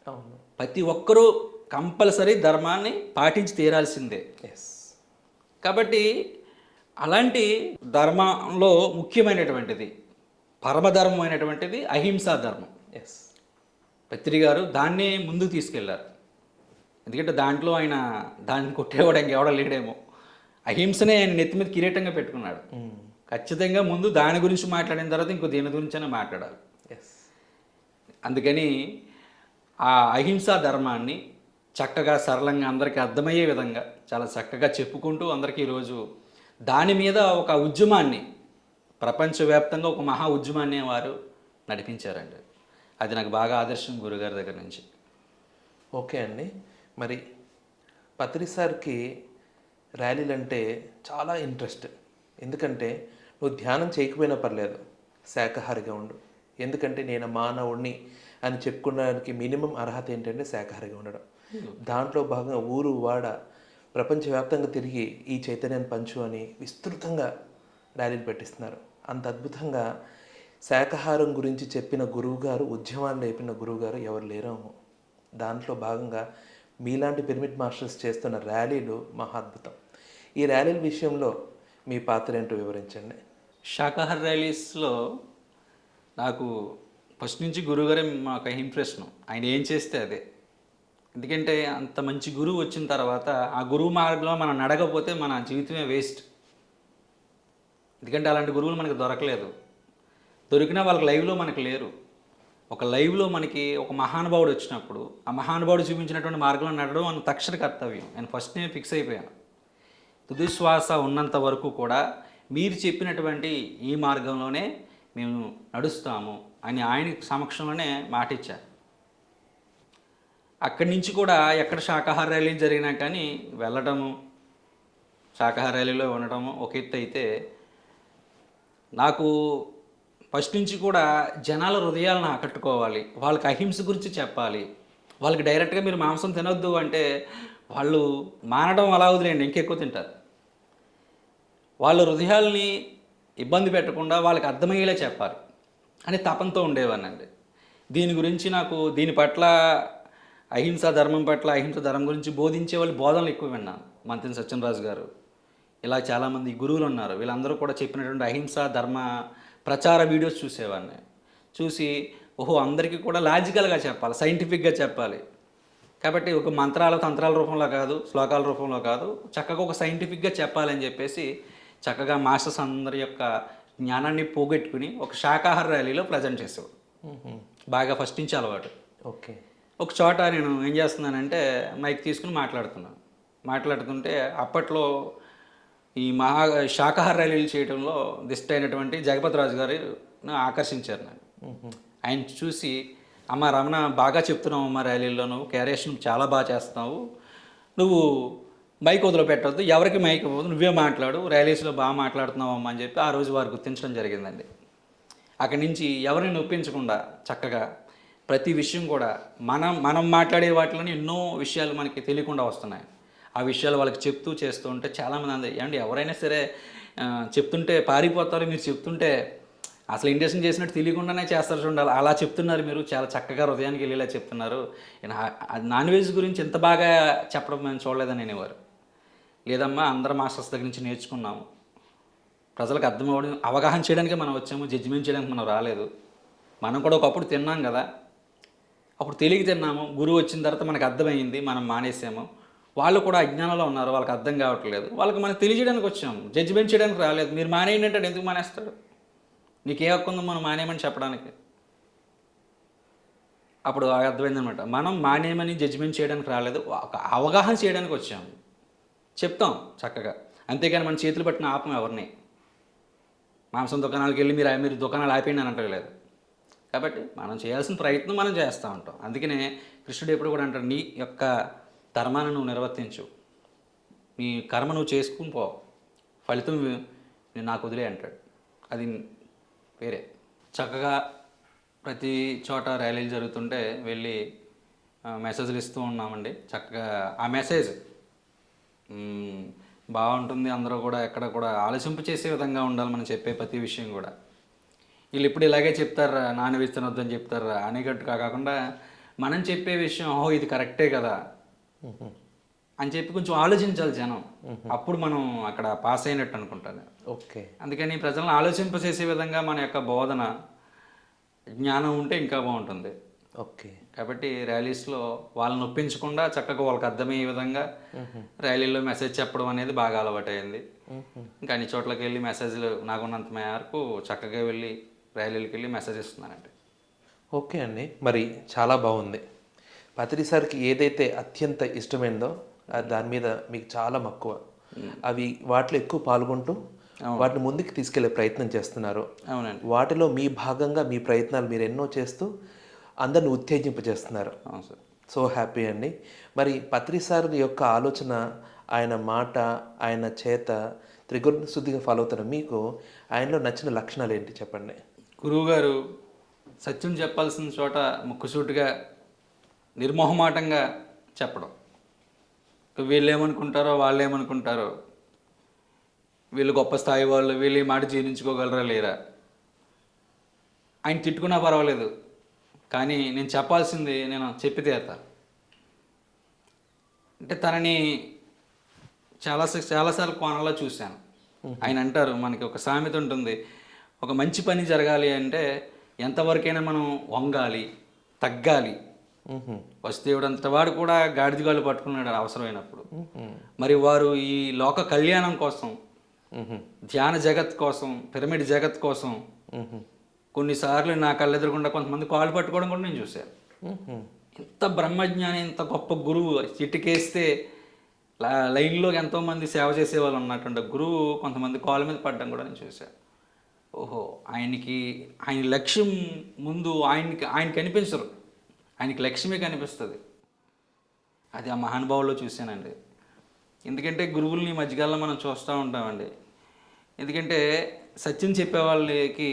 అవును. ప్రతి ఒక్కరూ కంపల్సరీ ధర్మాన్ని పాటించి తీరాల్సిందే. ఎస్. కాబట్టి అలాంటి ధర్మంలో ముఖ్యమైనటువంటిది, పరమధర్మం అయినటువంటిది అహింసా ధర్మం. ఎస్. పత్రి గారు దాన్నే ముందుకు తీసుకెళ్లారు. ఎందుకంటే దాంట్లో ఆయన దాన్ని కొట్టేవాడు ఇంకెవడ లేడేమో. అహింసనే ఆయన నెత్తి మీద కిరీటంగా పెట్టుకున్నాడు. ఖచ్చితంగా ముందు దాని గురించి మాట్లాడిన తర్వాత ఇంకో దేని గురించైనా మాట్లాడాలి. ఎస్. అందుకని ఆ అహింసా ధర్మాన్ని చక్కగా సరళంగా అందరికీ అర్థమయ్యే విధంగా చాలా చక్కగా చెప్పుకుంటూ అందరికీ ఈరోజు దాని మీద ఒక ఉద్యమాన్ని, ప్రపంచవ్యాప్తంగా ఒక మహా ఉద్యమాన్ని వారు నడిపించారండి. అది నాకు బాగా ఆదర్శం గురుగారి దగ్గర నుంచి. ఓకే అండి. మరి పత్రి సార్కి ర్యాలీలు అంటే చాలా ఇంట్రెస్ట్. ఎందుకంటే నువ్వు ధ్యానం చేయకపోయినా పర్లేదు, శాకాహారిగా ఉండు. ఎందుకంటే నేను మానవుడిని అని చెప్పుకోవడానికి మినిమం అర్హత ఏంటంటే శాకాహారిగా ఉండడం. దాంట్లో భాగంగా ఊరు వాడ ప్రపంచవ్యాప్తంగా తిరిగి ఈ చైతన్యాన్ని పంచు అని విస్తృతంగా ర్యాలీలు పెట్టిస్తున్నారు. అంత అద్భుతంగా శాకాహారం గురించి చెప్పిన గురువుగారు, ఉద్యమాన్ని లేపిన గురువుగారు ఎవరు లేరేమో. దాంట్లో భాగంగా మీలాంటి పిరమిడ్ మాస్టర్స్ చేస్తున్న ర్యాలీలు మహా అద్భుతం. ఈ ర్యాలీల విషయంలో మీ పాత్ర ఏంటో వివరించండి. శాకాహార ర్యాలీస్లో నాకు ఫస్ట్ నుంచి గురువుగారే మాకు ఇంప్రెషన్. ఆయన ఏం చేస్తే అదే. ఎందుకంటే అంత మంచి గురువు వచ్చిన తర్వాత ఆ గురువు మార్గంలో మనం నడకపోతే మన జీవితమే వేస్ట్. ఎందుకంటే అలాంటి గురువులు మనకు దొరకలేదు. దొరికినా వాళ్ళకి లైవ్లో మనకు లేరు. ఒక లైవ్లో మనకి ఒక మహానుభావుడు వచ్చినప్పుడు ఆ మహానుభావుడు చూపించినటువంటి మార్గంలో నడవడం మన తక్షణ కర్తవ్యం. నేను ఫస్ట్ నేను ఫిక్స్ అయిపోయాను. తుది శ్వాస ఉన్నంత వరకు కూడా మీరు చెప్పినటువంటి ఈ మార్గంలోనే మేము నడుస్తాము అని ఆయన సమక్షంలోనే మాటిచ్చారు. అక్కడి నుంచి కూడా ఎక్కడ శాకాహార ర్యాలీ జరిగినా కానీ వెళ్ళటము, శాకాహార ర్యాలీలో ఉండటము ఒక ఎత్తు అయితే, నాకు ఫస్ట్ నుంచి కూడా జనాల హృదయాలను ఆకట్టుకోవాలి, వాళ్ళకి అహింస గురించి చెప్పాలి. వాళ్ళకి డైరెక్ట్గా మీరు మాంసం తినొద్దు అంటే వాళ్ళు మానడం అలా వదిలేండి, ఇంకెక్కువ తింటారు. వాళ్ళ హృదయాల్ని ఇబ్బంది పెట్టకుండా వాళ్ళకి అర్థమయ్యేలా చెప్పాలి అని తపంతో ఉండేవాడినండి. దీని గురించి నాకు దీని పట్ల అహింసా ధర్మం పట్ల, అహింస ధర్మం గురించి బోధించే వాళ్ళు బోధనలు ఎక్కువ విన్నాను. మంత్రి సత్యనరాజు గారు, ఇలా చాలామంది గురువులు ఉన్నారు. వీళ్ళందరూ కూడా చెప్పినటువంటి అహింసా ధర్మ ప్రచార వీడియోస్ చూసేవాడిని. చూసి ఓహో అందరికీ కూడా లాజికల్గా చెప్పాలి, సైంటిఫిక్గా చెప్పాలి. కాబట్టి ఒక మంత్రాల తంత్రాల రూపంలో కాదు, శ్లోకాల రూపంలో కాదు, చక్కగా ఒక సైంటిఫిక్గా చెప్పాలని చెప్పేసి చక్కగా మాస్టర్స్ అందరి యొక్క జ్ఞానాన్ని పోగొట్టుకుని ఒక శాకాహార ర్యాలీలో ప్రజెంట్ చేసేవాడు. బాగా ఫస్ట్ నుంచి అలవాటు. ఓకే. ఒక చోట నేను ఏం చేస్తున్నానంటే మైక్ తీసుకుని మాట్లాడుతున్నాను. మాట్లాడుతుంటే అప్పట్లో ఈ శాకాహార ర్యాలీలు చేయడంలో దిష్ట అయినటువంటి జగపతి రాజు గారు ఆకర్షించారు నన్ను. ఆయన చూసి, అమ్మ రమణ బాగా చెప్తున్నావు అమ్మ, ర్యాలీల్లో నువ్వు క్యారేషన్ చాలా బాగా చేస్తున్నావు, నువ్వు మైక్ వదిలిపెట్టవద్దు, ఎవరికి మైక్ ఇవ్వద్దు, నువ్వే మాట్లాడు, ర్యాలీస్లో బాగా మాట్లాడుతున్నావు అమ్మ అని చెప్పి ఆ రోజు వారు గుర్తించడం జరిగిందండి. అక్కడి నుంచి ఎవరిని నొప్పించకుండా చక్కగా ప్రతి విషయం కూడా మనం మాట్లాడే వాటిలోనే ఎన్నో విషయాలు మనకి తెలియకుండా వస్తున్నాయి. ఆ విషయాలు వాళ్ళకి చెప్తూ చేస్తూ ఉంటే చాలామంది ఏమండి ఎవరైనా సరే చెప్తుంటే పారిపోతారు, మీరు చెప్తుంటే అసలు ఇండక్షన్ చేసినట్టు తెలియకుండానే చేస్తారు చూడాలి, అలా చెప్తున్నారు మీరు, చాలా చక్కగా హృదయానికి వెళ్ళేలా చెప్తున్నారు, నాన్ వెజ్ గురించి ఎంత బాగా చెప్పడం మేము చూడలేదని అనేవారు. లేదమ్మా, అందరు మాస్టర్స్ దగ్గర నుంచి నేర్చుకున్నాము, ప్రజలకు అర్థం అవ్వడం అవగాహన చేయడానికే మనం వచ్చాము, జడ్జిమెంట్ చేయడానికి మనం రాలేదు. మనం కూడా ఒకప్పుడు తిన్నాం కదా, అప్పుడు తెలియక తిన్నాము, గురువు వచ్చిన తర్వాత మనకు అర్థమైంది, మనం మానేసాము. వాళ్ళు కూడా అజ్ఞానంలో ఉన్నారు, వాళ్ళకి అర్థం కావట్లేదు, వాళ్ళకి మనం తెలియజేయడానికి వచ్చాము, జడ్జిమెంట్ చేయడానికి రాలేదు. మీరు మానేయండి అంటే ఎందుకు మానేస్తాడు? నీకే హక్కు ఉందో మనం మానేయమని చెప్పడానికి? అప్పుడు అర్థమైందనమాట, మనం మానేయమని జడ్జిమెంట్ చేయడానికి రాలేదు, ఒక అవగాహన చేయడానికి వచ్చాము. చెప్తాం చక్కగా, అంతేగాని మన చేతులు పట్టిన ఆపం ఎవరిని. మాంసం దుకాణాలకు వెళ్ళి మీరు దుకాణాలు ఆపేయండి అని అంటలేదు. కాబట్టి మనం చేయాల్సిన ప్రయత్నం మనం చేస్తూ ఉంటాం. అందుకనే కృష్ణుడు ఎప్పుడు కూడా అంటాడు, నీ యొక్క ధర్మాన్ని నువ్వు నిర్వర్తించు, నీ కర్మ నువ్వు చేసుకుని పో, ఫలితం నేను నాకు వదిలే అంటాడు. అది వేరే. చక్కగా ప్రతి చోట ర్యాలీలు జరుగుతుంటే వెళ్ళి మెసేజ్లు ఇస్తూ ఉన్నామండి. చక్కగా ఆ మెసేజ్ బాగుంటుంది, అందరూ కూడా ఎక్కడ కూడా ఆలోచింప చేసే విధంగా ఉండాలి మనం చెప్పే ప్రతి విషయం కూడా. వీళ్ళు ఇప్పుడు ఇలాగే చెప్తారా, నాన్ వెజ్ తినొద్దని చెప్తారా అనేటట్టు కాకుండా మనం చెప్పే విషయం ఓహో ఇది కరెక్టే కదా అని చెప్పి కొంచెం ఆలోచించాలి జనం, అప్పుడు మనం అక్కడ పాస్ అయినట్టు అనుకుంటాను. ఓకే. అందుకని ప్రజలను ఆలోచింపచేసే విధంగా మన యొక్క బోధన జ్ఞానం ఉంటే ఇంకా బాగుంటుంది. ఓకే. కాబట్టి ర్యాలీస్లో వాళ్ళని ఒప్పించకుండా చక్కగా వాళ్ళకి అర్థమయ్యే విధంగా ర్యాలీలో మెసేజ్ చెప్పడం అనేది బాగా అలవాటైంది. ఇంకా అన్ని చోట్లకి వెళ్ళి మెసేజ్లు నాకున్నంత మేరకు చక్కగా వెళ్ళి ర్యాలీలకు వెళ్ళి మెసేజ్ ఇస్తున్నానండి. ఓకే అండి, మరి చాలా బాగుంది. పత్రి సార్కి ఏదైతే అత్యంత ఇష్టమైందో దాని మీద మీకు చాలా మక్కువ, అవి వాటిలో ఎక్కువ పాల్గొంటూ వాటిని ముందుకు తీసుకెళ్లే ప్రయత్నం చేస్తున్నారు. అవునండి. వాటిలో మీ భాగంగా మీ ప్రయత్నాలు మీరు ఎన్నో చేస్తూ అందరిని ఉత్తేజింపజేస్తున్నారు. అవును సార్. సో హ్యాపీ అండి. మరి పత్రి సార్ యొక్క ఆలోచన, ఆయన మాట, ఆయన చేత త్రిగుణ శుద్ధిగా ఫాలో అవుతున్న మీకు ఆయనలో నచ్చిన లక్షణాలు ఏంటి చెప్పండి? గురువుగారు సత్యం చెప్పాల్సిన చోట ముక్కుసూటిగా నిర్మోహమాటంగా చెప్పడం. వీళ్ళు ఏమనుకుంటారో వాళ్ళు ఏమనుకుంటారో, వీళ్ళు గొప్ప స్థాయి వాళ్ళు, వీళ్ళు ఈ మాట జీర్ణించుకోగలరా లేరా, ఆయన తిట్టుకున్నా పర్వాలేదు, కానీ నేను చెప్పాల్సింది నేను చెప్పి తీరుతా. అంటే తనని చాలాసార్లు కోణంలో చూశాను. ఆయన అంటారు, మనకి ఒక సామెత ఉంటుంది, ఒక మంచి పని జరగాలి అంటే ఎంతవరకైనా మనం వంగాలి, తగ్గాలి. వసుదేవుడు అంతటి వాడు కూడా గాడిదగాళ్ళు పట్టుకున్నాడు అవసరమైనప్పుడు. మరి వారు ఈ లోక కళ్యాణం కోసం, ధ్యాన జగత్ కోసం, పిరమిడ్ జగత్ కోసం కొన్నిసార్లు నా కళ్ళెదురకుండా కొంతమంది కాళ్ళు పట్టుకోవడం కూడా నేను చూశాను. ఇంత బ్రహ్మజ్ఞాని, ఇంత గొప్ప గురువు, చిటికేస్తే లైన్లో ఎంతోమంది సేవ చేసే వాళ్ళు ఉన్నటువంటి గురువు కొంతమంది కాళ్ళ మీద పడడం కూడా నేను చూశాను. ఓహో, ఆయన లక్ష్యం ముందు ఆయన కనిపించరు, ఆయనకి లక్ష్యమే కనిపిస్తుంది. అది ఆ మహానుభావుల్లో చూశానండి. ఎందుకంటే గురువుల్ని ఈ మధ్యకాలంలో మనం చూస్తూ ఉంటామండి. ఎందుకంటే సత్యం చెప్పే వాళ్ళకి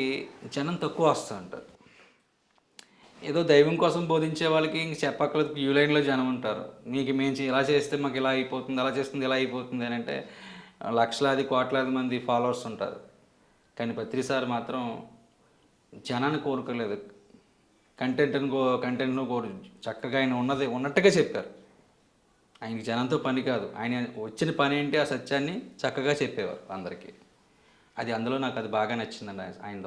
జనం తక్కువ వస్తూ ఉంటారు. ఏదో దైవం కోసం బోధించే వాళ్ళకి ఇంక చెప్పక్కర్లేదు, క్యూ లైన్లో జనం ఉంటారు. మేము ఇలా చేస్తే మాకు ఇలా అయిపోతుంది, అలా చేస్తుంది ఇలా అయిపోతుంది అని అంటే లక్షలాది కోట్లాది మంది ఫాలోవర్స్ ఉంటారు. కానీ పత్రి సార్ మాత్రం జనాన్ని కోరుకోలేదు, కంటెంట్ను కోరు, చక్కగా ఆయన ఉన్నట్టుగా చెప్పారు. ఆయనకి జనంతో పని కాదు, ఆయన వచ్చిన పని ఏంటి ఆ సత్యాన్ని చక్కగా చెప్పేవారు అందరికీ. అది అందులో నాకు అది బాగా నచ్చిందండి. ఆయన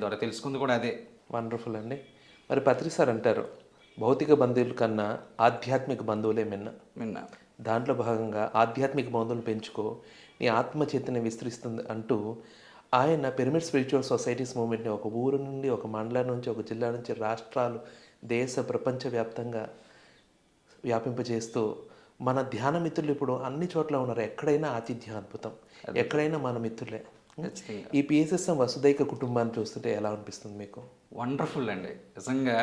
ద్వారా తెలుసుకుంది కూడా అదే. వండర్ఫుల్ అండి. మరి పత్రి సార్ అంటారు, భౌతిక బంధువుల కన్నా ఆధ్యాత్మిక బంధువులే మిన్న. దాంట్లో భాగంగా ఆధ్యాత్మిక బంధువులు పెంచుకో, నీ ఆత్మ చైతన్యం విస్తరిస్తుంది అంటూ ఆయన పిరమిడ్ స్పిరిచువల్ సొసైటీస్ మూవ్మెంట్ని ఒక ఊరు నుండి, ఒక మండలం నుంచి, ఒక జిల్లా నుంచి రాష్ట్రాలు, దేశ ప్రపంచవ్యాప్తంగా వ్యాపింపజేస్తూ మన ధ్యాన మిత్రులు ఇప్పుడు అన్ని చోట్ల ఉన్నారు. ఎక్కడైనా ఆతిథ్యం అద్భుతం, ఎక్కడైనా మన మిత్రులే. ఖచ్చితంగా ఈ పిఎస్ఎస్ఎం వసుదైక కుటుంబాన్ని చూస్తుంటే ఎలా అనిపిస్తుంది మీకు? వండర్ఫుల్ అండి. నిజంగా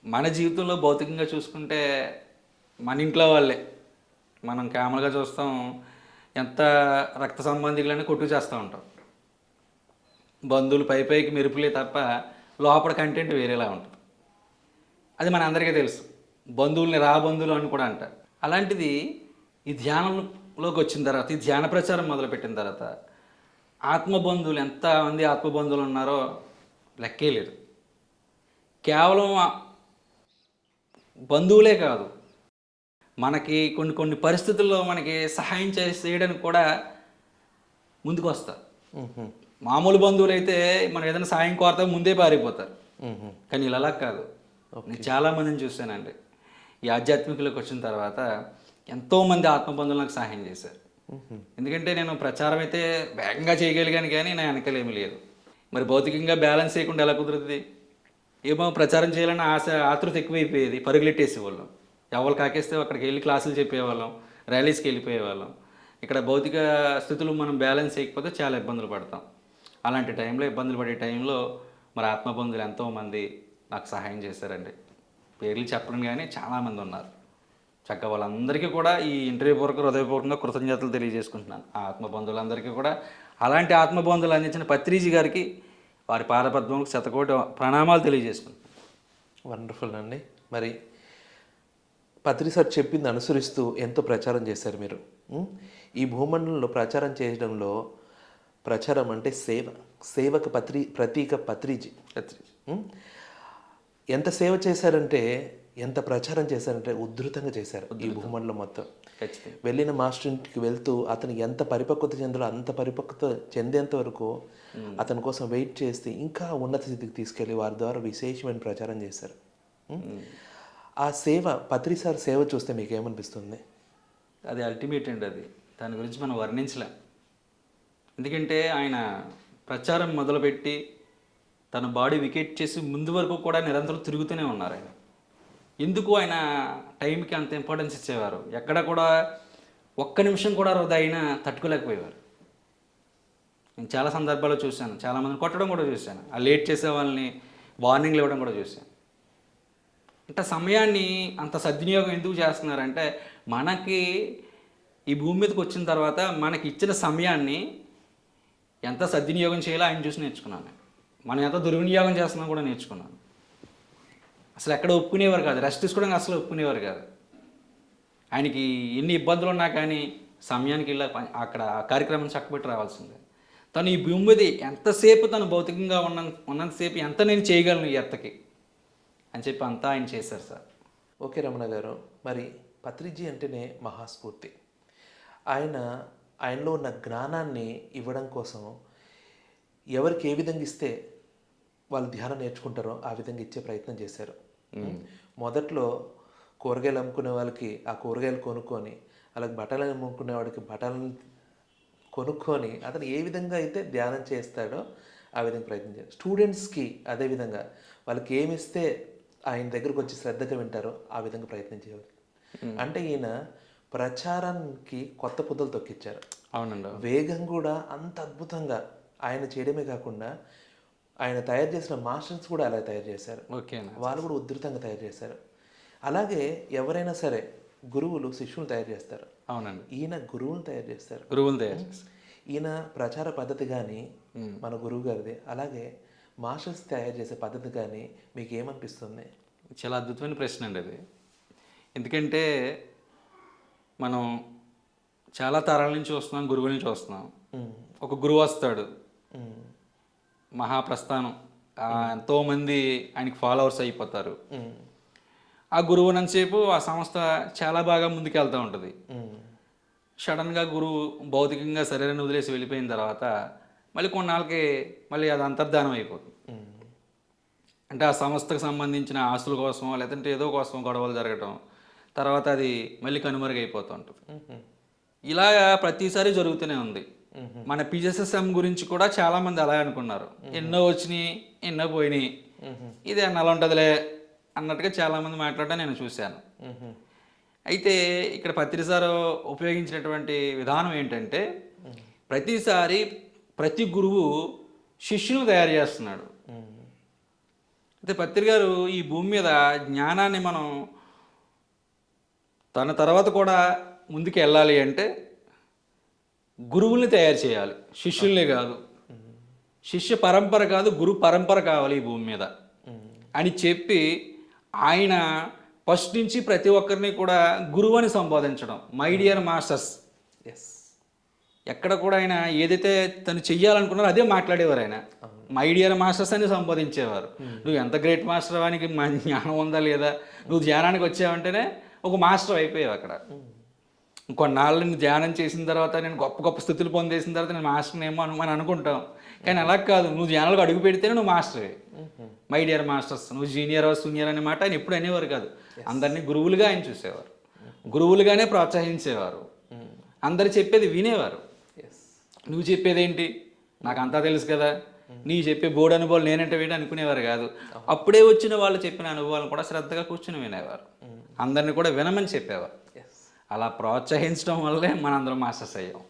మన జీవితంలో భౌతికంగా చూసుకుంటే మన ఇంట్లో వాళ్ళే. మనం కామన్గా చూస్తాం, ఎంత రక్త సంబంధికులని కొట్టు చేస్తూ ఉంటాం. బంధువులు పై పైకి మెరుపులే తప్ప లోపల కంటెంట్ వేరేలా ఉంటుంది. అది మన అందరికీ తెలుసు. బంధువుల్ని బంధువులు అని కూడా అంటారు. అలాంటిది ఈ ధ్యానంలోకి వచ్చిన తర్వాత, ఈ ధ్యాన ప్రచారం మొదలుపెట్టిన తర్వాత ఆత్మబంధువులు ఎంతమంది ఆత్మబంధువులు ఉన్నారో లెక్కే లేదు. కేవలం బంధువులే కాదు, మనకి కొన్ని కొన్ని పరిస్థితుల్లో మనకి సహాయం చేయడానికి కూడా ముందుకు వస్తారు. మామూలు బంధువులు అయితే మనం ఏదైనా సాయం కోరతా ముందే పారిపోతారు. కానీ ఇలా అలా కాదు. నేను చాలామందిని చూశానండి. ఈ ఆధ్యాత్మికలోకి వచ్చిన తర్వాత ఎంతోమంది ఆత్మబంధువులు నాకు సహాయం చేశారు. ఎందుకంటే నేను ప్రచారం అయితే వేగంగా చేయగలిగాను, కానీ నా వెనకలేమి లేదు. మరి భౌతికంగా బ్యాలెన్స్ చేయకుండా ఎలా కుదురుతుంది? ఏమో ప్రచారం చేయాలన్న ఆతృత ఎక్కువైపోయేది, పరుగులెట్టేసేవాళ్ళం. ఎవరు కాకేస్తే అక్కడికి వెళ్ళి క్లాసులు చెప్పేవాళ్ళం, ర్యాలీస్కి వెళ్ళిపోయేవాళ్ళం. ఇక్కడ భౌతిక స్థితులు మనం బ్యాలెన్స్ చేయకపోతే చాలా ఇబ్బందులు పడతాం. అలాంటి టైంలో, ఇబ్బందులు పడే టైంలో మరి ఆత్మబంధువులు ఎంతోమంది నాకు సహాయం చేశారండి. పేర్లు చెప్పడం కానీ చాలామంది ఉన్నారు. చక్కగా వాళ్ళందరికీ కూడా ఈ ఇంటర్వ్యూ పూర్వక హృదయపూర్వకంగా కృతజ్ఞతలు తెలియజేసుకుంటున్నాను. ఆ ఆత్మబంధువులందరికీ కూడా, అలాంటి ఆత్మబంధువులు అందించిన పత్రిజీ గారికి వారి పాదపద్మకు శతకోటి ప్రణామాలు తెలియజేసుకుంటున్నాను. వండర్ఫుల్ అండి. మరి పత్రి సార్ చెప్పింది అనుసరిస్తూ ఎంతో ప్రచారం చేశారు మీరు. ఈ భూమండలంలో ప్రచారం చేయడంలో, ప్రచారం అంటే సేవ, సేవకు ప్రతీక పత్రిజీ. ఎంత సేవ చేశారంటే, ఎంత ప్రచారం చేశారంటే ఉధృతంగా చేశారు ఈ భూమండలం మొత్తం. వెళ్ళిన మాస్టర్ ఇంటికి వెళ్తూ అతను ఎంత పరిపక్వత చెందాలో అంత పరిపక్వత చెందేంత వరకు అతని కోసం వెయిట్ చేసి ఇంకా ఉన్నత స్థితికి తీసుకెళ్ళి వారి ద్వారా విశేషమైన ప్రచారం చేశారు. ఆ సేవ, పత్రి సార్ సేవ చూస్తే మీకు ఏమనిపిస్తుంది? అది అల్టిమేట్ అండి. అది దాని గురించి మనం వర్ణించలేం. ఎందుకంటే ఆయన ప్రచారం మొదలుపెట్టి తన బాడీ వికెట్ చేసి ముందు వరకు కూడా నిరంతరం తిరుగుతూనే ఉన్నారు ఆయన. ఎందుకు ఆయన టైంకి అంత ఇంపార్టెన్స్ ఇచ్చేవారు. ఎక్కడ కూడా ఒక్క నిమిషం కూడా ఆయన తట్టుకోలేకపోయేవారు. నేను చాలా సందర్భాల్లో చూశాను, చాలామందిని కొట్టడం కూడా చూశాను, ఆ లేట్ చేసే వాళ్ళని వార్నింగ్లు ఇవ్వడం కూడా చూశాను. అంటే సమయాన్ని అంత సద్వినియోగం ఎందుకు చేస్తున్నారంటే, మనకి ఈ భూమి మీదకి వచ్చిన తర్వాత మనకి ఇచ్చిన సమయాన్ని ఎంత సద్వినియోగం చేయాలో ఆయన చూసి నేర్చుకున్నాను. మనం ఎంత దుర్వినియోగం చేస్తున్నాం కూడా నేర్చుకున్నాను. అసలు ఎక్కడ ఒప్పుకునేవారు కాదు, రెస్ట్ తీసుకోవడానికి అసలు ఒప్పుకునేవారు కాదు. ఆయనకి ఎన్ని ఇబ్బందులు ఉన్నా కానీ సమయానికి వెళ్ళి అక్కడ ఆ కార్యక్రమం చక్కబెట్టి రావాల్సిందే. తను ఈ భూమి మీద ఎంతసేపు తను భౌతికంగా ఉన్నంతసేపు ఎంత నేను చేయగలను ఈ ఎత్తకి అని చెప్పి అంతా ఆయన చేశారు సార్. ఓకే రమణ గారు, మరి పత్రిజీ అంటేనే మహాస్ఫూర్తి. ఆయనలో ఉన్న జ్ఞానాన్ని ఇవ్వడం కోసం ఎవరికి ఏ విధంగా ఇస్తే వాళ్ళు ధ్యానం నేర్చుకుంటారో ఆ విధంగా ఇచ్చే ప్రయత్నం చేశారు. మొదట్లో కూరగాయలు అమ్ముకునే వాళ్ళకి ఆ కూరగాయలు కొనుక్కొని, అలాగే బట్టలు అమ్ముకునే వాడికి బట్టలను కొనుక్కొని అతను ఏ విధంగా అయితే ధ్యానం చేస్తాడో ఆ విధంగా ప్రయత్నం చేయాలి. స్టూడెంట్స్కి అదేవిధంగా వాళ్ళకి ఏమిస్తే ఆయన దగ్గరకు వచ్చి శ్రద్ధగా వింటారో ఆ విధంగా ప్రయత్నం చేయాలి. అంటే ఈయన ప్రచారానికి కొత్త పుద్దలు తొక్కిచ్చారు. అవునండి. వేగం కూడా అంత అద్భుతంగా ఆయన చేయడమే కాకుండా ఆయన తయారు చేసిన మాస్టర్స్ కూడా అలా తయారు చేశారు. వాళ్ళు కూడా ఉధృతంగా తయారు చేశారు. అలాగే ఎవరైనా సరే గురువులు శిష్యులు తయారు చేస్తారు. అవునండి. ఈయన గురువులు తయారు చేస్తారు. ఈయన ప్రచార పద్ధతి కానీ మన గురువు గారిది, అలాగే మాస్టర్స్ తయారు చేసే పద్ధతి కానీ మీకు ఏమనిపిస్తుంది? చాలా అద్భుతమైన ప్రశ్న అండి అది. ఎందుకంటే మనం చాలా తరాల నుంచి వస్తున్నాం, గురువు నుంచి వస్తున్నాం. ఒక గురువు వస్తాడు, మహాప్రస్థానం, ఎంతోమంది ఆయనకి ఫాలోవర్స్ అయిపోతారు. ఆ గురువు నంతసేపు ఆ సంస్థ చాలా బాగా ముందుకెళ్తూ ఉంటుంది. సడన్గా గురువు భౌతికంగా శరీరాన్ని వదిలేసి వెళ్ళిపోయిన తర్వాత మళ్ళీ కొన్నాళ్ళకి మళ్ళీ అది అంతర్ధానం అయిపోతుంది. అంటే ఆ సంస్థకు సంబంధించిన ఆస్తుల కోసం లేదంటే ఏదో కోసం గొడవలు జరగటం, తర్వాత అది మళ్ళీ కనుమరుగైపోతూ ఉంటుంది. ఇలాగా ప్రతిసారి జరుగుతూనే ఉంది. మన పిఎస్ఎస్ఎం గురించి కూడా చాలామంది అలా అనుకున్నారు. ఎన్నో వచ్చినాయి, ఎన్నో పోయినాయి, ఇది అలా ఉంటుందిలే అన్నట్టుగా చాలామంది మాట్లాడటం నేను చూశాను. అయితే ఇక్కడ పత్రి సారు ఉపయోగించినటువంటి విధానం ఏంటంటే ప్రతిసారి ప్రతి గురువు శిష్యును తయారు చేస్తున్నాడు. అయితే పత్రి గారు ఈ భూమి మీద జ్ఞానాన్ని మనం తన తర్వాత కూడా ముందుకు వెళ్ళాలి అంటే గురువుల్ని తయారు చేయాలి, శిష్యుల్ని కాదు. శిష్య పరంపర కాదు, గురు పరంపర కావాలి ఈ భూమి మీద అని చెప్పి ఆయన ఫస్ట్ నుంచి ప్రతి ఒక్కరిని కూడా గురువు అని సంబోధించడం, మై డియర్ మాస్టర్స్. ఎస్, ఎక్కడ కూడా ఆయన ఏదైతే తను చెయ్యాలనుకున్నారో అదే మాట్లాడేవారు. ఆయన మై డియర్ మాస్టర్స్ అని సంబోధించేవారు. నువ్వు ఎంత గ్రేట్ మాస్టర్ వానికి జ్ఞానం ఉందా లేదా, నువ్వు ధ్యానానికి వచ్చావంటేనే ఒక మాస్టర్ అయిపోయావు అక్కడ. కొన్నాళ్ళు నేను ధ్యానం చేసిన తర్వాత నేను గొప్ప గొప్ప స్థితులు పొందేసిన తర్వాత నేను మాస్టర్ని ఏమో అని అనుకుంటాం. కానీ అలా కాదు, నువ్వు ధ్యానాలకు అడుగు పెడితేనే నువ్వు మాస్టర్వే. మై డియర్ మాస్టర్స్, నువ్వు జూనియర్ సీనియర్ అనే మాట ఆయన ఎప్పుడు అనేవారు కాదు. అందరినీ గురువులుగా ఆయన చూసేవారు, గురువులుగానే ప్రోత్సహించేవారు, అందరు చెప్పేది వినేవారు. నువ్వు చెప్పేదేంటి, నాకు అంతా తెలుసు కదా, నీ చెప్పే బోర్డు అనుభవాలు నేనంటే వీటి అనుకునేవారు కాదు. అప్పుడే వచ్చిన వాళ్ళు చెప్పిన అనుభవాలను కూడా శ్రద్ధగా కూర్చుని వినేవారు, అందరిని కూడా వినమని చెప్పేవారు. అలా ప్రోత్సహించడం వల్లే మనందరం మాస్టర్స్ అయ్యాం.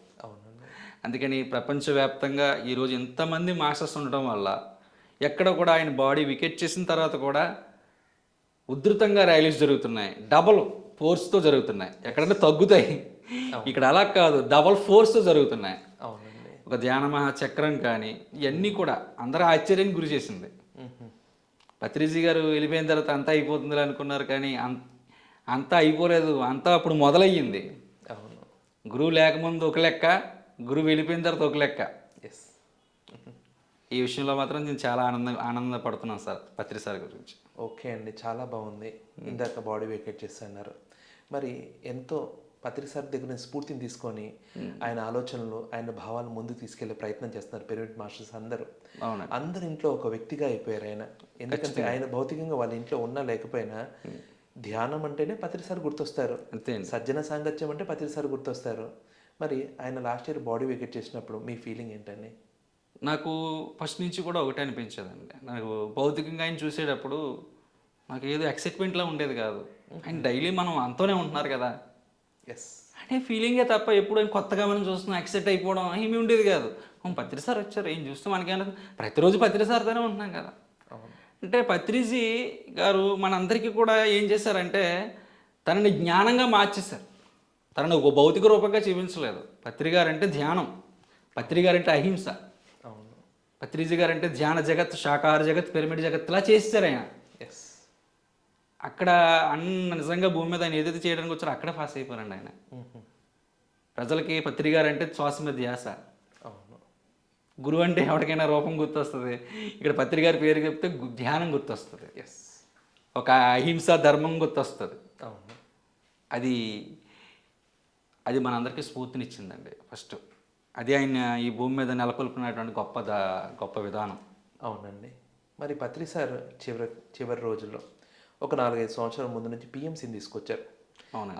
అందుకని ప్రపంచవ్యాప్తంగా ఈరోజు ఎంతమంది మాస్టర్స్ ఉండటం వల్ల ఎక్కడ కూడా ఆయన బాడీ వికెట్ చేసిన తర్వాత కూడా ఉధృతంగా ర్యాలీస్ జరుగుతున్నాయి, డబల్ ఫోర్స్తో జరుగుతున్నాయి. ఎక్కడంటే తగ్గుతాయి, ఇక్కడ అలా కాదు, డబల్ ఫోర్స్తో జరుగుతున్నాయి. ఒక ధ్యాన మహాచక్రం కానీ ఇవన్నీ కూడా అందరూ ఆశ్చర్యానికి గురి చేసింది. పత్రిజీ గారు వెళ్ళిపోయిన తర్వాత అంతా అయిపోతుంది అనుకున్నారు, కానీ అంతా అయిపోలేదు, అంతా అప్పుడు మొదలయ్యింది. గురువు లేకముందు ఒక లెక్క, గురువు వెళ్ళిపోయిన తర్వాత ఒక లెక్క. ఈ విషయంలో మాత్రం నేను చాలా ఆనందపడుతున్నాను సార్ పత్రి సార్ గురించి. ఓకే అండి, చాలా బాగుంది. ఇందాక బాడీ వేకేట్ చేస్తున్నారు, మరి ఎంతో పత్రి సార్ దగ్గర స్ఫూర్తిని తీసుకొని ఆయన ఆలోచనలు, ఆయన భావాలు ముందుకు తీసుకెళ్లే ప్రయత్నం చేస్తున్నారు పిరమిడ్ మాస్టర్స్ అందరూ. అందరి ఇంట్లో ఒక వ్యక్తిగా అయిపోయారు ఆయన. ఎందుకంటే ఆయన భౌతికంగా వాళ్ళ ఇంట్లో ఉన్నా లేకపోయినా ధ్యానం అంటేనే పత్రి సార్ గుర్తొస్తారు, సజ్జన సాంగత్యం అంటే పత్రి సార్ గుర్తొస్తారు. మరి ఆయన లాస్ట్ ఇయర్ బాడీ వేకేట్ చేసినప్పుడు మీ ఫీలింగ్ ఏంటండి? నాకు ఫస్ట్ నుంచి కూడా ఒకటే అనిపించదండి. నాకు భౌతికంగా ఆయన చూసేటప్పుడు నాకు ఏదో ఎక్సైట్మెంట్లా ఉండేది కాదు. ఆయన డైలీ మనం అంతోనే ఉంటున్నారు కదా అనే ఫీలింగే తప్ప ఎప్పుడు ఆయన కొత్తగా మనం చూస్తున్నాం ఎక్సైట్ అయిపోవడం ఏమీ ఉండేది కాదు. పత్రి సార్ వచ్చారు, ఏం చూస్తే మనకేమైనా ప్రతిరోజు పత్రి సార్తోనే ఉంటున్నాం కదా. అంటే పత్రిజీ గారు మనందరికీ కూడా ఏం చేశారంటే తనని జ్ఞానంగా మార్చేశారు. తనని ఒక భౌతిక రూపంగా చూపించలేదు. పత్రి గారు అంటే ధ్యానం, పత్రి గారు అంటే అహింస, పత్రిజీ గారు అంటే ధ్యాన జగత్, శాకాహార జగత్, పిరమిడ్ జగత్లా చేస్తారు ఆయన. అక్కడ నిజంగా భూమి మీద ఆయన ఏదైతే చేయడానికి వచ్చారో అక్కడ పాస్ అయిపోయారండి ఆయన. ప్రజలకి పత్రి గారు అంటే శ్వాస మీద ధ్యాస. గురువు అంటే ఎవరికైనా రూపం గుర్తొస్తుంది, ఇక్కడ పత్రి గారి పేరు చెప్తే ధ్యానం గుర్తొస్తుంది, ఒక అహింస ధర్మం గుర్తొస్తుంది. అది అది మనందరికీ స్ఫూర్తినిచ్చిందండి ఫస్ట్. అది ఆయన ఈ భూమి మీద నెలకొల్పుకున్నటువంటి గొప్ప విధానం. అవునండి. మరి పత్రి సార్ చివరి రోజుల్లో ఒక 4-5 సంవత్సరాల ముందు నుంచి పిఎంసీని తీసుకొచ్చారు.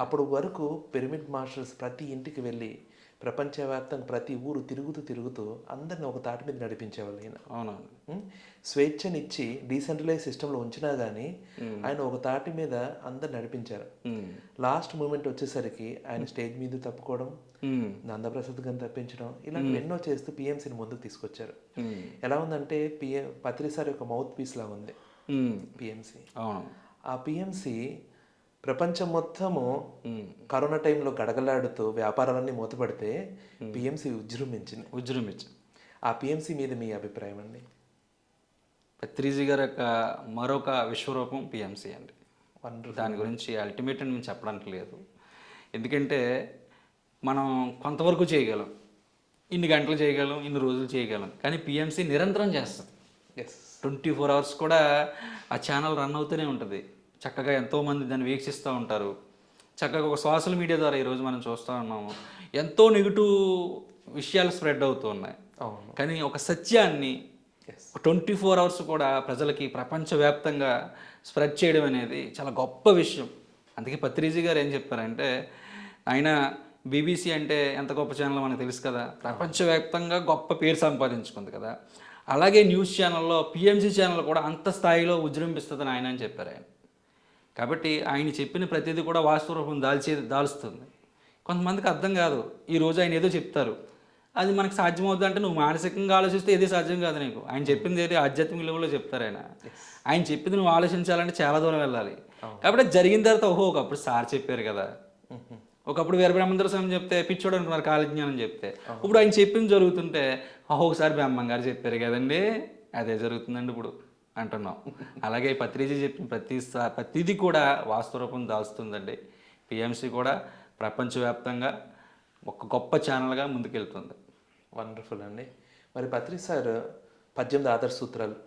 అప్పుడు వరకు పిరమిడ్ మాస్టర్స్ ప్రతి ఇంటికి వెళ్ళి ప్రపంచవ్యాప్తంగా ప్రతి ఊరు తిరుగుతూ అందరిని ఒక తాటి మీద నడిపించేవాళ్ళు. ఆయన స్వేచ్ఛనిచ్చి డీసెంట్రలైజ్ సిస్టంలో ఉంచినా కానీ ఆయన ఒక తాటి మీద అందరు నడిపించారు. లాస్ట్ మూమెంట్ వచ్చేసరికి ఆయన స్టేజ్ మీద తప్పుకోవడం, నందప్రసాద్ గారిని తప్పించడం, ఇలాంటివి ఎన్నో చేస్తూ పిఎంసీని ముందుకు తీసుకొచ్చారు. ఎలా ఉందంటే పత్రి సార్ యొక్క మౌత్ పీస్ లా ఉంది పిఎంసీ. ఆ పిఎంసీ ప్రపంచం మొత్తము కరోనా టైంలో గడగలాడుతూ వ్యాపారాలన్నీ మూతపడితే పిఎంసీ ఉజ్జృంభించింది. ఆ పిఎంసీ మీద మీ అభిప్రాయం అండి? పత్రిజీ గారి యొక్క మరొక విశ్వరూపం పిఎంసీ అండి. దాని గురించి అల్టిమేట్ అని మేము చెప్పడానికి లేదు. ఎందుకంటే మనం కొంతవరకు చేయగలం, ఇన్ని గంటలు చేయగలం, ఇన్ని రోజులు చేయగలం, కానీ పిఎంసీ నిరంతరం చేస్తుంది. 24 hours కూడా ఆ ఛానల్ రన్ అవుతూనే ఉంటుంది. చక్కగా ఎంతోమంది దాన్ని వీక్షిస్తూ ఉంటారు. చక్కగా ఒక సోషల్ మీడియా ద్వారా ఈరోజు మనం చూస్తూ ఉన్నాము, ఎంతో నెగిటివ్ విషయాలు స్ప్రెడ్ అవుతూ ఉన్నాయి. కానీ ఒక సత్యాన్ని 24 hours కూడా ప్రజలకి ప్రపంచవ్యాప్తంగా స్ప్రెడ్ చేయడం అనేది చాలా గొప్ప విషయం. అందుకే పత్రిజీ గారు ఏం చెప్పారంటే, ఆయన బీబీసీ అంటే ఎంత గొప్ప ఛానల్ మనకు తెలుసు కదా, ప్రపంచవ్యాప్తంగా గొప్ప పేరు సంపాదించుకుంది కదా, అలాగే న్యూస్ ఛానల్లో పిఎంసీ ఛానల్ కూడా అంత స్థాయిలో ఉజృంభిస్తుందని ఆయన అని చెప్పారు. ఆయన కాబట్టి ఆయన చెప్పిన ప్రతిదీ కూడా వాస్తవ రూపం దాల్చుతుంది. కొంతమందికి అర్థం కాదు. ఈరోజు ఆయన ఏదో చెప్తారు, అది మనకు సాధ్యమవుద్ది అంటే నువ్వు మానసికంగా ఆలోచిస్తే ఏది సాధ్యం కాదు నీకు. ఆయన చెప్పింది ఏది ఆధ్యాత్మిక లెవెల్లో చెప్తారు ఆయన. ఆయన చెప్పింది నువ్వు ఆలోచించాలంటే చాలా దూరం వెళ్ళాలి. కాబట్టి అది జరిగిన తర్వాత ఓహో ఒకప్పుడు సార్ చెప్పారు కదా, ఒకప్పుడు వీరబ్రహ్మేంద్ర స్వామి చెప్తే పిచ్చోడు అనుకున్నారు కాలజ్ఞానం చెప్తే, ఇప్పుడు ఆయన చెప్పింది జరుగుతుంటే ఒకసారి బ్రహ్మం గారు చెప్పారు కదండి అదే జరుగుతుందండి ఇప్పుడు అంటున్నాం. అలాగే పత్రిజీ చెప్పిన ప్రతిదీ కూడా వాస్తవ రూపం దాల్స్తుందండి. పిఎంసి కూడా ప్రపంచవ్యాప్తంగా ఒక గొప్ప ఛానల్గా ముందుకెళ్తుంది. వండర్ఫుల్ అండి. మరి పత్రి సార్ 18 ఆదర్శ సూత్రాలు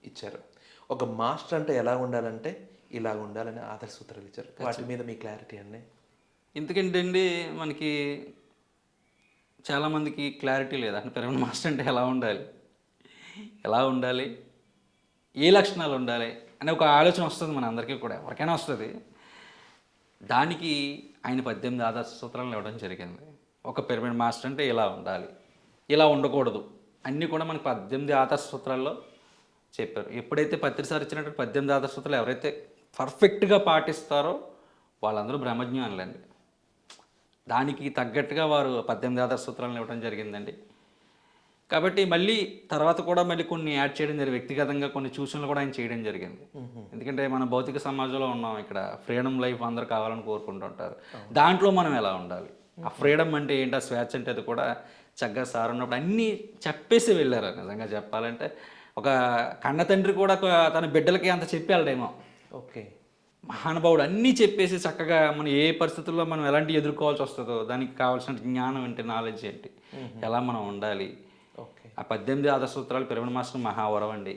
ఇచ్చారు. ఒక మాస్టర్ అంటే ఎలా ఉండాలంటే ఇలా ఉండాలని ఆదర్శ సూత్రాలు ఇచ్చారు. వాటి మీద మీ క్లారిటీ అండి. ఎందుకంటే అండి మనకి చాలామందికి క్లారిటీ లేదు అంటే పిరమిడ్ మాస్టర్ అంటే ఎలా ఉండాలి, ఎలా ఉండాలి, ఏ లక్షణాలు ఉండాలి అనే ఒక ఆలోచన వస్తుంది మన అందరికీ కూడా, ఎవరికైనా వస్తుంది. దానికి ఆయన 18 ఆదర్శ సూత్రాలను ఇవ్వడం జరిగింది. ఒక పిరమిడ్ మాస్టర్ అంటే ఇలా ఉండాలి, ఇలా ఉండకూడదు అన్నీ కూడా మనకి 18 ఆదర్శ సూత్రాల్లో చెప్పారు. ఎప్పుడైతే పత్రిసారి ఇచ్చినట్టు 18 ఆదర్శ సూత్రాలు ఎవరైతే పర్ఫెక్ట్గా పాటిస్తారో వాళ్ళందరూ బ్రహ్మజ్ఞానులండి. దానికి తగ్గట్టుగా వారు 18 ఆదర్శ సూత్రాలను ఇవ్వడం జరిగిందండి. కాబట్టి మళ్ళీ తర్వాత కూడా మళ్ళీ కొన్ని యాడ్ చేయడం జరిగింది. వ్యక్తిగతంగా కొన్ని సూచనలు కూడా ఆయన చేయడం జరిగింది. ఎందుకంటే మన భౌతిక సమాజంలో ఉన్నాం, ఇక్కడ ఫ్రీడమ్ లైఫ్ అందరూ కావాలని కోరుకుంటుంటారు. దాంట్లో మనం ఎలా ఉండాలి, ఆ ఫ్రీడమ్ అంటే ఏంటి, ఆ స్వేచ్ఛ అంటే అది కూడా చక్కగా సార్ ఉన్నప్పుడు అన్నీ చెప్పేసి వెళ్ళారు. నిజంగా చెప్పాలంటే ఒక కన్న తండ్రి కూడా తన బిడ్డలకి అంత చెప్పి వెళ్ళడేమో. ఓకే, మహానుభావుడు అన్నీ చెప్పేసి చక్కగా మనం ఏ పరిస్థితుల్లో మనం ఎలాంటి ఎదుర్కోవాల్సి వస్తుందో, దానికి కావాల్సిన జ్ఞానం ఏంటి, నాలెడ్జ్ ఏంటి, ఎలా మనం ఉండాలి. ఓకే, ఆ 18 ఆదర్శ సూత్రాలు పిరమిడ్ మాస్టర్ మహావరం అండి.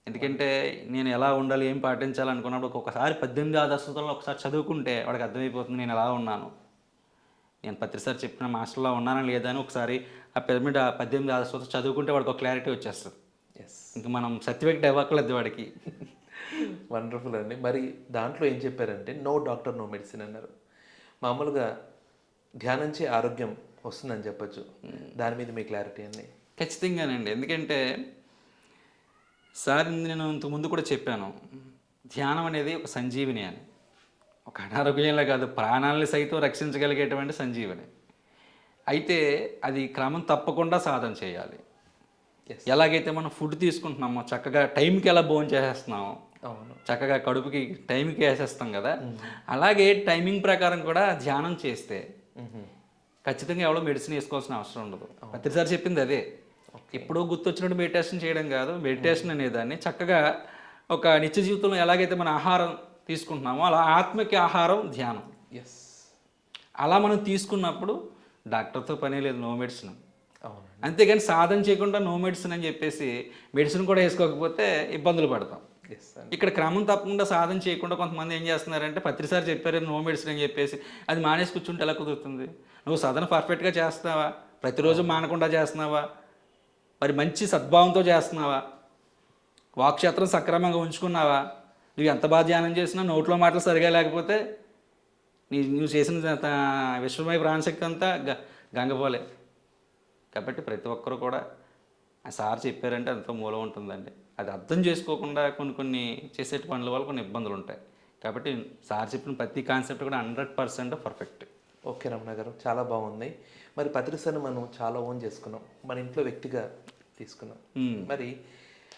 ఎందుకంటే నేను ఎలా ఉండాలి, ఏం పాటించాలనుకున్నప్పుడు ఒకసారి 18 ఆదర్శ సూత్రాలు ఒకసారి చదువుకుంటే వాడికి అర్థమైపోతుంది నేను ఎలా ఉన్నాను, నేను పత్రిసారి చెప్పిన మాస్టర్లో ఉన్నానా లేదా అని ఒకసారి ఆ పిరమిడ్ 18 ఆదర్శ సూత్రాలు చదువుకుంటే వాడికి ఒక క్లారిటీ వచ్చేస్తుంది. ఎస్, ఇంక మనం సర్టిఫికేట్ ఇవ్వట్లేదు వాడికి. వండర్ఫుల్ అండి. మరి దాంట్లో ఏం చెప్పారంటే నో డాక్టర్ నో మెడిసిన్ అన్నారు. మామూలుగా ధ్యానించే ఆరోగ్యం వస్తుందని చెప్పొచ్చు. దాని మీద మీ క్లారిటీ అండి. ఖచ్చితంగానండి. ఎందుకంటే సార్ నేను ఇంతకుముందు కూడా చెప్పాను, ధ్యానం అనేది ఒక సంజీవిని అని. ఒక అనారోగ్యంలో కాదు, ప్రాణాలని సైతం రక్షించగలిగేటువంటి సంజీవిని. అయితే అది క్రమం తప్పకుండా సాధన చేయాలి. ఎలాగైతే మనం ఫుడ్ తీసుకుంటున్నామో చక్కగా టైంకి ఎలా భోజనం చేసేస్తున్నామో, అవును, చక్కగా కడుపుకి టైంకి వేసేస్తాం కదా, అలాగే టైమింగ్ ప్రకారం కూడా ధ్యానం చేస్తే ఖచ్చితంగా ఎవరో మెడిసిన్ వేసుకోవాల్సిన అవసరం ఉండదు. ప్రతిసారి చెప్పింది అదే. ఎప్పుడో గుర్తొచ్చినట్టు మెడిటేషన్ చేయడం కాదు. మెడిటేషన్ అనేదాన్ని చక్కగా ఒక నిత్య జీవితంలో ఎలాగైతే మన ఆహారం తీసుకుంటున్నామో అలా ఆత్మకి ఆహారం ధ్యానం. ఎస్, అలా మనం తీసుకున్నప్పుడు డాక్టర్తో పనే లేదు, నో మెడిసిన్. అవును, అంతేగాని సాధన చేయకుండా నో మెడిసిన్ అని చెప్పేసి మెడిసిన్ కూడా వేసుకోకపోతే ఇబ్బందులు పడతాం. ఎస్ అండి. ఇక్కడ క్రమం తప్పకుండా సాధన చేయకుండా కొంతమంది ఏం చేస్తున్నారంటే ప్రతిసారి చెప్పారు నో మెడిసిన్ అని చెప్పేసి అది మానేసి కూర్చుంటే ఎలా కుదురుతుంది? నువ్వు సాధన పర్ఫెక్ట్గా చేస్తున్నావా, ప్రతిరోజు మానకుండా చేస్తున్నావా, మరి మంచి సద్భావంతో చేస్తున్నావా, వాక్క్షేత్రం సక్రమంగా ఉంచుకున్నావా? నువ్వు ఎంత బాగా ధ్యానం చేసినా నోట్లో మాటలు సరిగా లేకపోతే నువ్వు చేసిన విశ్వమయ ప్రాణశక్తి అంతా గంగపోలే. కాబట్టి ప్రతి ఒక్కరు కూడా ఆ సార్ చెప్పారంటే అంత మూలం ఉంటుందండి. అది అర్థం చేసుకోకుండా కొన్ని చేసే పనుల వల్ల కొన్ని ఇబ్బందులు ఉంటాయి. కాబట్టి సార్ చెప్పిన ప్రతి కాన్సెప్ట్ కూడా 100% పర్ఫెక్ట్. ఓకే రమణ గారు, చాలా బాగుంది. మరి పత్రిసను మనం చాలా ఓన్ చేసుకున్నాం, మన ఇంట్లో వ్యక్తిగా తీసుకున్నాం. మరి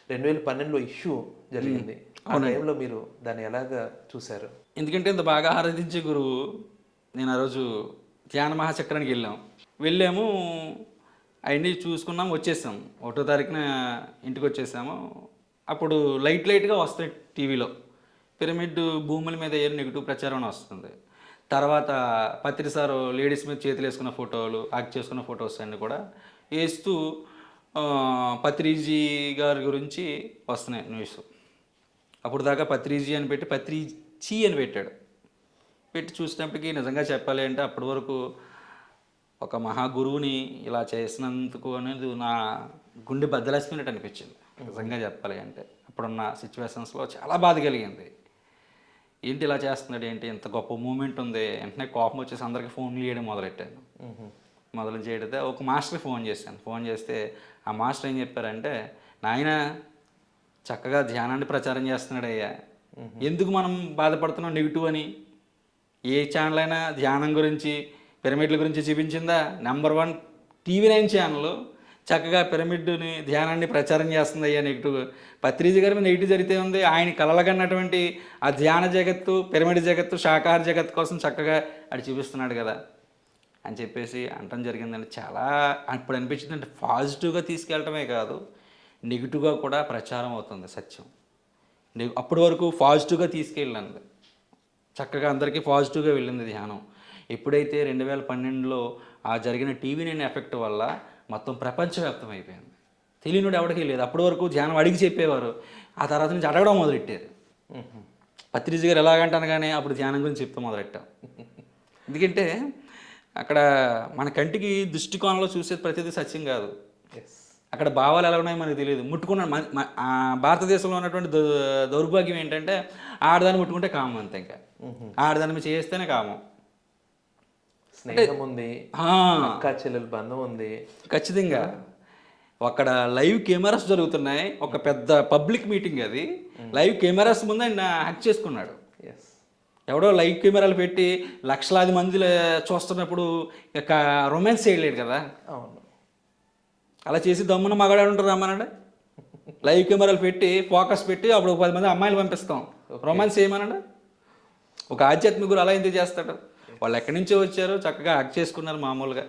2012లో ఇష్యూ జరిగింది. ఆ టైంలో మీరు దాన్ని ఎలాగా చూశారు? ఎందుకంటే ఇంత బాగా ఆరాధించే గురువు, నేను ఆ రోజు ధ్యాన మహాచక్రానికి వెళ్ళాము, అవన్నీ చూసుకున్నాము, వచ్చేసాము. 1వ తారీఖున ఇంటికి వచ్చేసాము. అప్పుడు లైట్గా వస్తాయి టీవీలో, పిరమిడ్ భూముల మీద ఏ నెగిటివ్ ప్రచారం వస్తుంది. తర్వాత పత్రిసారు లేడీస్ మీద చేతులు వేసుకున్న ఫోటోలు, యాక్ట్ చేసుకున్న ఫొటోస్ అన్నీ కూడా వేస్తూ పత్రిజీ గారి గురించి వస్తున్నాయి న్యూస్. అప్పుడు దాకా పత్రిజీ అని పెట్టి పత్రిజీ అని పెట్టి చూసినప్పటికీ నిజంగా చెప్పాలి అంటే అప్పటి వరకు ఒక మహాగురువుని ఇలా చేసినందుకు అనేది నా గుండె బద్దలేసుకున్నట్టు అనిపించింది. నిజంగా చెప్పాలి అంటే అప్పుడున్న సిచ్యువేషన్స్లో చాలా బాధ కలిగింది. ఏంటి ఇలా చేస్తున్నాడు, ఏంటి ఇంత గొప్ప మూమెంట్ ఉంది. వెంటనే కోపం వచ్చేసి అందరికీ ఫోన్లు చేయడం మొదలెట్టాను. మొదలు చేయడితే ఒక మాస్టర్కి ఫోన్ చేస్తే ఆ మాస్టర్ ఏం చెప్పారంటే, నాయన చక్కగా ధ్యానాన్ని ప్రచారం చేస్తున్నాడు అయ్యా, ఎందుకు మనం బాధపడుతున్నాం నెగిటివ్ అని? ఏ ఛానల్ అయినా ధ్యానం గురించి పిరమిడ్ల గురించి చూపించిందా? నెంబర్ 1 TV9 ఛానల్ చక్కగా పిరమిడ్ని ధ్యానాన్ని ప్రచారం చేస్తుంది. అయ్యా నెగిటివ్ పత్రిజీ గారి మీద నెగిటివ్ జరిగితే ఉంది. ఆయన కలలుగన్నటువంటి ఆ ధ్యాన జగత్తు, పిరమిడ్ జగత్తు, శాకాహార జగత్తు కోసం చక్కగా అది చూపిస్తున్నాడు కదా అని చెప్పేసి అనటం జరిగిందండి. చాలా అప్పుడు అనిపించింది అంటే పాజిటివ్గా తీసుకెళ్ళటమే కాదు, నెగిటివ్గా కూడా ప్రచారం అవుతుంది సత్యం. అప్పటి వరకు పాజిటివ్గా తీసుకెళ్ళింది, చక్కగా అందరికీ పాజిటివ్గా వెళ్ళింది ధ్యానం. ఎప్పుడైతే 2012లో ఆ జరిగిన TV9 ఎఫెక్ట్ వల్ల మొత్తం ప్రపంచవ్యాప్తం అయిపోయింది. తెలియనుడు ఎవరికీ లేదు. అప్పటి వరకు ధ్యానం అడిగి చెప్పేవారు, ఆ తర్వాత నుంచి అడగడం మొదలెట్టారు. పత్రిజీ గారు ఎలాగంటాను కానీ అప్పుడు ధ్యానం గురించి చెప్తూ మొదలెట్టాం. ఎందుకంటే అక్కడ మన కంటికి దృష్టికోణంలో చూసేది ప్రతిదీ సత్యం కాదు. అక్కడ భావాలు ఎలా ఉన్నాయో మనకు తెలియదు. భారతదేశంలో ఉన్నటువంటి దౌర్భాగ్యం ఏంటంటే ఆడదాన్ని ముట్టుకుంటే కామం అంతే. ఇంకా ఆడదాన్ని చేస్తేనే కామం. స్నేహం ఉంది, అక్క చెల్లెల బంధం ఉంది. ఖచ్చితంగా అక్కడ లైవ్ కెమెరాస్ జరుగుతున్నాయి. ఒక పెద్ద పబ్లిక్ మీటింగ్ అది. లైవ్ కెమెరాస్ ముందు ఆయన హ్యాక్ చేసుకున్నాడు. ఎవడో లైవ్ కెమెరాలు పెట్టి లక్షలాది మంది చూస్తున్నప్పుడు ఇక రొమాన్స్ చేయలేడు కదా. అవును, అలా చేసి దమ్మున మగాడు ఉంటారు రమ్మనండి. లైవ్ కెమెరాలు పెట్టి ఫోకస్ పెట్టి అప్పుడు 10 మంది అమ్మాయిలు పంపిస్తాం, రొమాన్స్ చేయమనండి. ఒక ఆధ్యాత్మిక గురు అలా ఎందుకు చేస్తాడు? వాళ్ళు ఎక్కడి నుంచో వచ్చారు, చక్కగా యాక్ట్ చేసుకున్నారు మామూలుగా.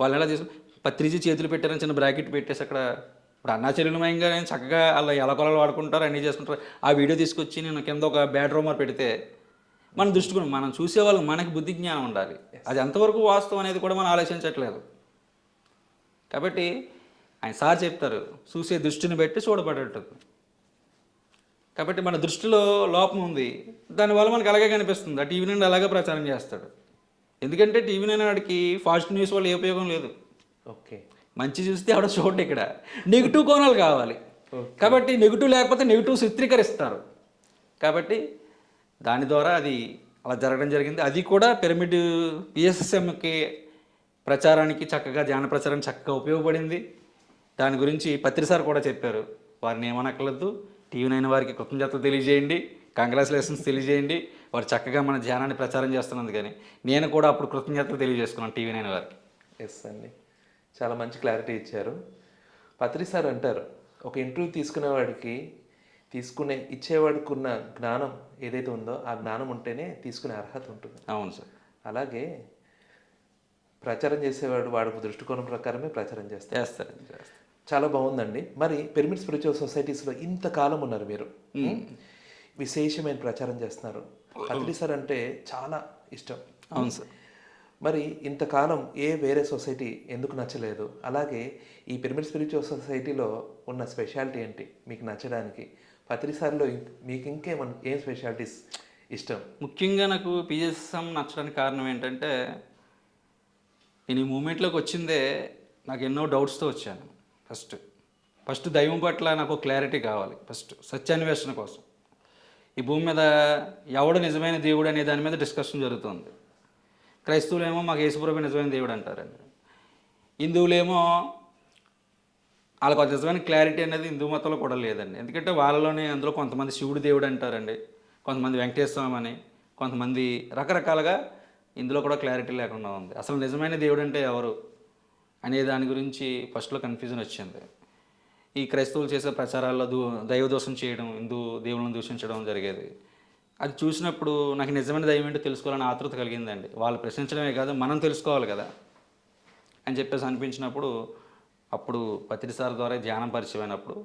వాళ్ళు ఎలా చేసుకుని పత్రిజీ చేతులు పెట్టారని చిన్న బ్రాకెట్ పెట్టేసి అక్కడ ఇప్పుడు అన్నా చెల్లెలమయంగా చక్కగా అలా ఎలకొలలు వాడుకుంటారు, అన్నీ చేసుకుంటారు. ఆ వీడియో తీసుకొచ్చి నేను కింద ఒక బ్యాడ్ రూమర్ పెడితే మన దృష్టికోణం, మనం చూసేవాళ్ళకి మనకి బుద్ధి జ్ఞానం ఉండాలి. అది ఎంతవరకు వాస్తవం అనేది కూడా మనం ఆలోచించట్లేదు. కాబట్టి ఆయన సార్ చెప్తారు, చూసే దృష్టిని బట్టి చూడబడేటది. కాబట్టి మన దృష్టిలో లోపం ఉంది, దానివల్ల మనకు అలాగే కనిపిస్తుంది. ఆ TV9 అలాగే ప్రచారం చేస్తాడు. ఎందుకంటే TV9 వాడికి ఫాస్ట్ న్యూస్ వల్ల ఏ ఉపయోగం లేదు. ఓకే, మంచి చూస్తే ఆవిడ చూడండి, ఇక్కడ నెగిటివ్ కోణాలు కావాలి. కాబట్టి నెగిటివ్ లేకపోతే నెగిటివ్ చిత్రీకరిస్తారు. కాబట్టి దాని ద్వారా అది అలా జరగడం జరిగింది. అది కూడా పిరమిడ్ PSSMకి ప్రచారానికి చక్కగా ధ్యాన ప్రచారం చక్కగా ఉపయోగపడింది. దాని గురించి పత్రిసార్ కూడా చెప్పారు. వారిని ఏమనక్కర్లేదు, TV9 వారికి కృతజ్ఞతలు తెలియజేయండి, కంగ్రాచులేషన్స్ తెలియజేయండి. వారు చక్కగా మన ధ్యానాన్ని ప్రచారం చేస్తున్నందుకు. కానీ నేను కూడా అప్పుడు కృతజ్ఞతలు తెలియజేసుకున్నాను TV9 వారికి. ఎస్ అండి, చాలా మంచి క్లారిటీ ఇచ్చారు. పత్రిసార్ అంటారు, ఒక ఇంటర్వ్యూ ఇచ్చేవాడికి ఉన్న జ్ఞానం ఏదైతే ఉందో ఆ జ్ఞానం ఉంటేనే తీసుకునే అర్హత ఉంటుంది. అవును సార్. అలాగే ప్రచారం చేసేవాడు వాడి దృష్టికోణం ప్రకారమే ప్రచారం చేస్తారు. చాలా బాగుందండి. మరి పిరమిడ్ స్పిరిచువల్ సొసైటీస్లో ఇంతకాలం ఉన్నారు మీరు, విశేషమైన ప్రచారం చేస్తున్నారు. పత్రిసార్ అంటే చాలా ఇష్టం. అవును సార్. మరి ఇంతకాలం వేరే సొసైటీ ఎందుకు నచ్చలేదు? అలాగే ఈ పిరమిడ్ స్పిరిచువల్ సొసైటీలో ఉన్న స్పెషాలిటీ ఏంటి మీకు నచ్చడానికి? పత్రిసార్లో మీకు ఏం స్పెషాలిటీస్ ఇష్టం? ముఖ్యంగా నాకు PSSM నచ్చడానికి కారణం ఏంటంటే, నేను ఈ మూమెంట్లోకి వచ్చిందే నాకు ఎన్నో డౌట్స్తో వచ్చాను. ఫస్ట్ దైవం పట్ల నాకు క్లారిటీ కావాలి. ఫస్ట్ సత్యాన్వేషణ కోసం. ఈ భూమి మీద ఎవడు నిజమైన దేవుడు అనే దాని మీద డిస్కషన్ జరుగుతుంది. క్రైస్తవులేమో మాకు యేసుప్రభు నిజమైన దేవుడు అంటారండి. హిందువులేమో వాళ్ళకి నిజమైన క్లారిటీ అనేది హిందూ మతంలో కూడా లేదండి. ఎందుకంటే వాళ్ళలోనే అందులో కొంతమంది శివుడు దేవుడు అంటారండి, కొంతమంది వెంకటేశ్వర స్వామి అని, కొంతమంది రకరకాలుగా. ఇందులో కూడా క్లారిటీ లేకుండా ఉంది. అసలు నిజమైన దేవుడు అంటే ఎవరు అనే దాని గురించి ఫస్ట్లో కన్ఫ్యూజన్ వచ్చింది. ఈ క్రైస్తవులు చేసే ప్రచారాల్లో దైవదోషం చేయడం, హిందూ దేవుళ్ళని దూషించడం జరిగేది. అది చూసినప్పుడు నాకు నిజమైన దైవం ఏంటో తెలుసుకోవాలని ఆతృత కలిగిందండి. వాళ్ళు ప్రశ్నించడమే కాదు, మనం తెలుసుకోవాలి కదా అని చెప్పేసి అనిపించినప్పుడు, అప్పుడు పత్రిసార్ ద్వారా ధ్యానం పరిచయమైనప్పుడు,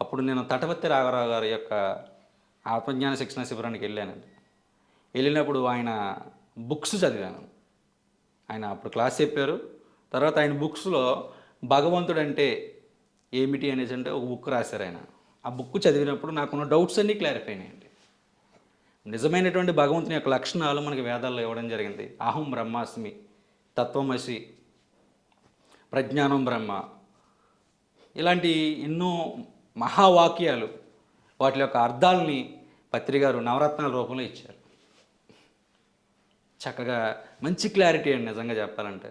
అప్పుడు నేను తటవర్తి రాఘవరావు గారి యొక్క ఆత్మజ్ఞాన శిక్షణ శిబిరానికి వెళ్ళానండి. వెళ్ళినప్పుడు ఆయన బుక్స్ చదివాను. ఆయన అప్పుడు క్లాస్ చెప్పారు. తర్వాత ఆయన బుక్స్లో భగవంతుడు అంటే ఏమిటి అనేసి అంటే ఒక బుక్ రాశారు ఆయన. ఆ బుక్ చదివినప్పుడు నాకున్న డౌట్స్ అన్నీ క్లారిఫై అయ్యాయండి. నిజమైనటువంటి భగవంతుని యొక్క లక్షణాలు మనకి వేదాల్లో ఇవ్వడం జరిగింది. అహం బ్రహ్మాస్మి, తత్వమసి, ప్రజ్ఞానం బ్రహ్మ, ఇలాంటి ఎన్నో మహావాక్యాలు, వాటి యొక్క అర్థాలని పత్రిగారు నవరత్నాల రూపంలో ఇచ్చారు. చక్కగా మంచి క్లారిటీ అండి. నిజంగా చెప్పాలంటే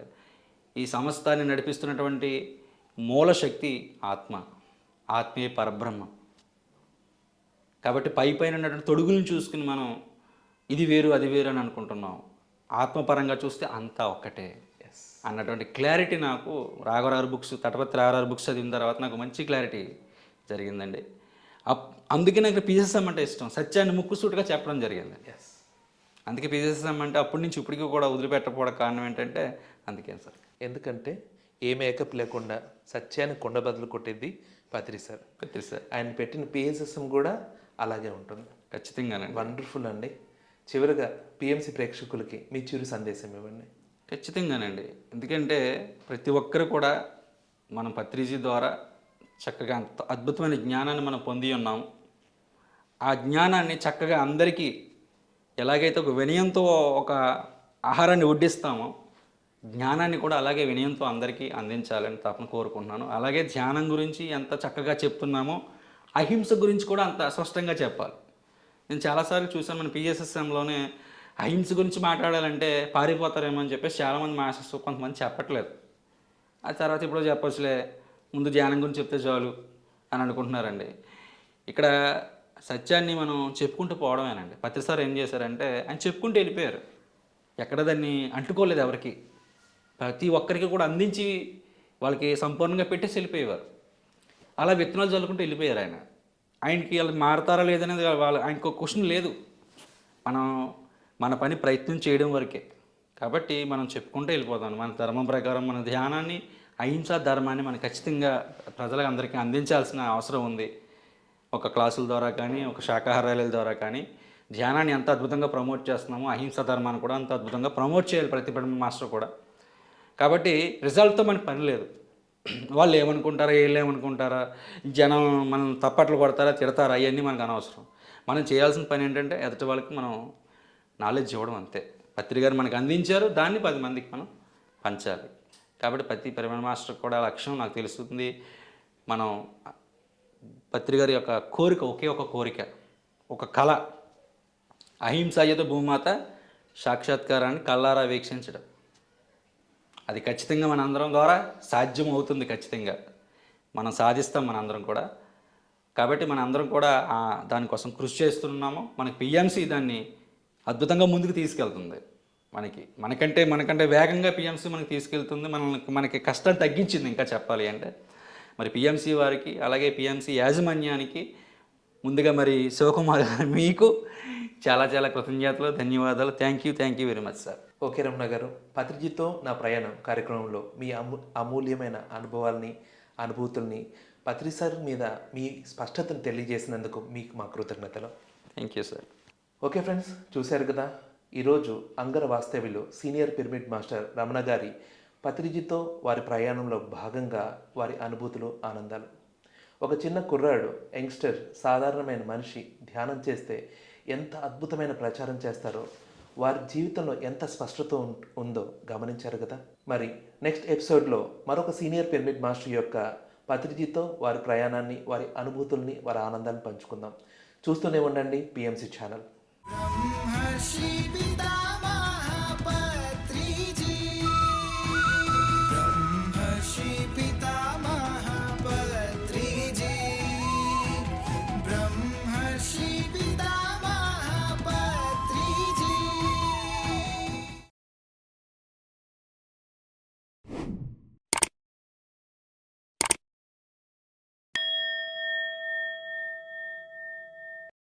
ఈ సంస్థాన్ని నడిపిస్తున్నటువంటి మూల శక్తి ఆత్మే పరబ్రహ్మ. కాబట్టి పైన ఉన్నటువంటి తొడుగులను చూసుకుని మనం ఇది వేరు అది వేరు అని అనుకుంటున్నాం. ఆత్మపరంగా చూస్తే అంతా ఒక్కటే ఎస్. అన్నటువంటి క్లారిటీ నాకు రాఘవరావు బుక్స్, తటపత్రి రాఘవరావు బుక్స్ చదివిన తర్వాత నాకు మంచి క్లారిటీ జరిగిందండి. అందుకే నాకు పిజెస్ఎం అంటే ఇష్టం. సత్యాన్ని ముక్కుసూటిగా చెప్పడం జరిగింది. ఎస్. అందుకే పిజెస్ఎం అంటే అప్పటి నుంచి ఇప్పటికీ కూడా వదిలిపెట్టకపోవడం కారణం ఏంటంటే అందుకే సార్. ఎందుకంటే ఏ మేకప్ లేకుండా సత్యాన్ని కొండ బదులు కొట్టేది పత్రి సార్. పత్రి సార్ ఆయన పెట్టిన పిఎస్ఎస్ఎం కూడా అలాగే ఉంటుంది. ఖచ్చితంగానండి. వండర్ఫుల్ అండి. చివరిగా పిఎంసి ప్రేక్షకులకి మీ చిరు సందేశం ఇవ్వండి. ఖచ్చితంగానండి. ఎందుకంటే ప్రతి ఒక్కరు కూడా మనం పత్రిజీ ద్వారా చక్కగా అంత అద్భుతమైన జ్ఞానాన్ని మనం పొంది ఉన్నాము. ఆ జ్ఞానాన్ని చక్కగా అందరికీ ఎలాగైతే ఒక వినయంతో ఒక ఆహారాన్ని వడ్డిస్తామో జ్ఞానాన్ని కూడా అలాగే వినయంతో అందరికీ అందించాలని తప్పని కోరుకుంటున్నాను. అలాగే ధ్యానం గురించి ఎంత చక్కగా చెప్తున్నామో అహింస గురించి కూడా అంత స్పష్టంగా చెప్పాలి. నేను చాలాసార్లు చూసాను మన పిఎస్ఎస్ఎంలోనే అహింస గురించి మాట్లాడాలంటే పారిపోతారేమో అని చెప్పేసి చాలామంది మాస్టర్స్ కొంతమంది చెప్పట్లేదు. ఆ తర్వాత ఇప్పుడు చెప్పొచ్చులే, ముందు ధ్యానం గురించి చెప్తే చాలు అని అనుకుంటున్నారండి. ఇక్కడ సత్యాన్ని మనం చెప్పుకుంటూ పోవడమేనండి. పత్రి సార్ ఏం చేశారంటే ఆయన చెప్పుకుంటూ వెళ్ళిపోయారు. ఎక్కడ దాన్ని అంటుకోలేదు ఎవరికి. ప్రతి ఒక్కరికి కూడా అందించి వాళ్ళకి సంపూర్ణంగా పెట్టేసి వెళ్ళిపోయేవారు. అలా విత్తనాలు చల్లుకుంటూ వెళ్ళిపోయారు ఆయన. ఆయనకి వాళ్ళు మారతారా లేదనేది ఆయనకు ఒక క్వశ్చన్ లేదు. మన పని ప్రయత్నం చేయడం వరకే. కాబట్టి మనం చెప్పుకుంటూ వెళ్ళిపోతాం. మన ధర్మం ప్రకారం మన ధ్యానాన్ని, అహింసా ధర్మాన్ని మనం ఖచ్చితంగా ప్రజలకు అందరికీ అందించాల్సిన అవసరం ఉంది. ఒక క్లాసుల ద్వారా కానీ, ఒక శాకాహారాల ద్వారా కానీ ధ్యానాన్ని ఎంత అద్భుతంగా ప్రమోట్ చేస్తున్నామో అహింసా ధర్మాన్ని కూడా అంత అద్భుతంగా ప్రమోట్ చేయాలి ప్రతి మాస్టర్ కూడా. కాబట్టి రిజల్ట్తో మనకి పని లేదు. వాళ్ళు ఏమనుకుంటారా, వీళ్ళు ఏమనుకుంటారా, జనం మనం తప్పట్లు కొడతారా, తిడతారా, అవన్నీ మనకు అనవసరం. మనం చేయాల్సిన పని ఏంటంటే ఎదుటి వాళ్ళకి మనం నాలెడ్జ్ ఇవ్వడం అంతే. పత్రి గారు మనకు అందించారు, దాన్ని 10 మందికి మనం పంచాలి. కాబట్టి ప్రతి పరిమాణ మాస్టర్ కూడా లక్ష్యం నాకు తెలుస్తుంది. మనం పత్రి గారి యొక్క కోరిక ఒకే ఒక కోరిక, ఒక కళ, అహింసాయత భూమాత సాక్షాత్కారాన్ని కళ్ళారా వీక్షించడం. అది ఖచ్చితంగా మనందరం ద్వారా సాధ్యం అవుతుంది. ఖచ్చితంగా మనం సాధిస్తాం మనందరం కూడా. కాబట్టి మనందరం కూడా దానికోసం కృషి చేస్తున్నాము. మనకి పిఎంసి దాన్ని అద్భుతంగా ముందుకు తీసుకెళ్తుంది. మనకంటే వేగంగా పిఎంసి మనకి తీసుకెళ్తుంది. మనకి కష్టం తగ్గించింది ఇంకా చెప్పాలి అంటే. మరి పిఎంసి వారికి అలాగే పిఎంసి యాజమాన్యానికి ముందుగా మరి శివకుమార్ గారు మీకు చాలా చాలా కృతజ్ఞతలు, ధన్యవాదాలు. Thank you very much sir. Okay Ramana గారు, పత్రిజీతో నా ప్రయాణం కార్యక్రమంలో మీ అమూల్యమైన అనుభవాల్ని, అనుభూతుల్ని పత్రి సార్ మీద మీ స్పష్టతను తెలియజేసినందుకు మీకు మా కృతజ్ఞతలు. Thank you sir. Okay friends, చూశారు కదా ఈరోజు అంగర వాస్తవ్యులు సీనియర్ పిరమిడ్ మాస్టర్ రమణ గారి పత్రిజీతో వారి ప్రయాణంలో భాగంగా వారి అనుభూతులు, ఆనందాలు. ఒక చిన్న కుర్రాడు, యంగ్స్టర్, సాధారణమైన మనిషి ధ్యానం చేస్తే ఎంత అద్భుతమైన ప్రచారం చేస్తారో, వారి జీవితంలో ఎంత స్పష్టత ఉందో గమనించారు కదా. మరి నెక్స్ట్ ఎపిసోడ్లో మరొక సీనియర్ పిరమిడ్ మాస్టర్ యొక్క పత్రిజీతో వారి ప్రయాణాన్ని, వారి అనుభూతుల్ని, వారి ఆనందాన్ని పంచుకుందాం. చూస్తూనే ఉండండి పిఎంసి ఛానల్.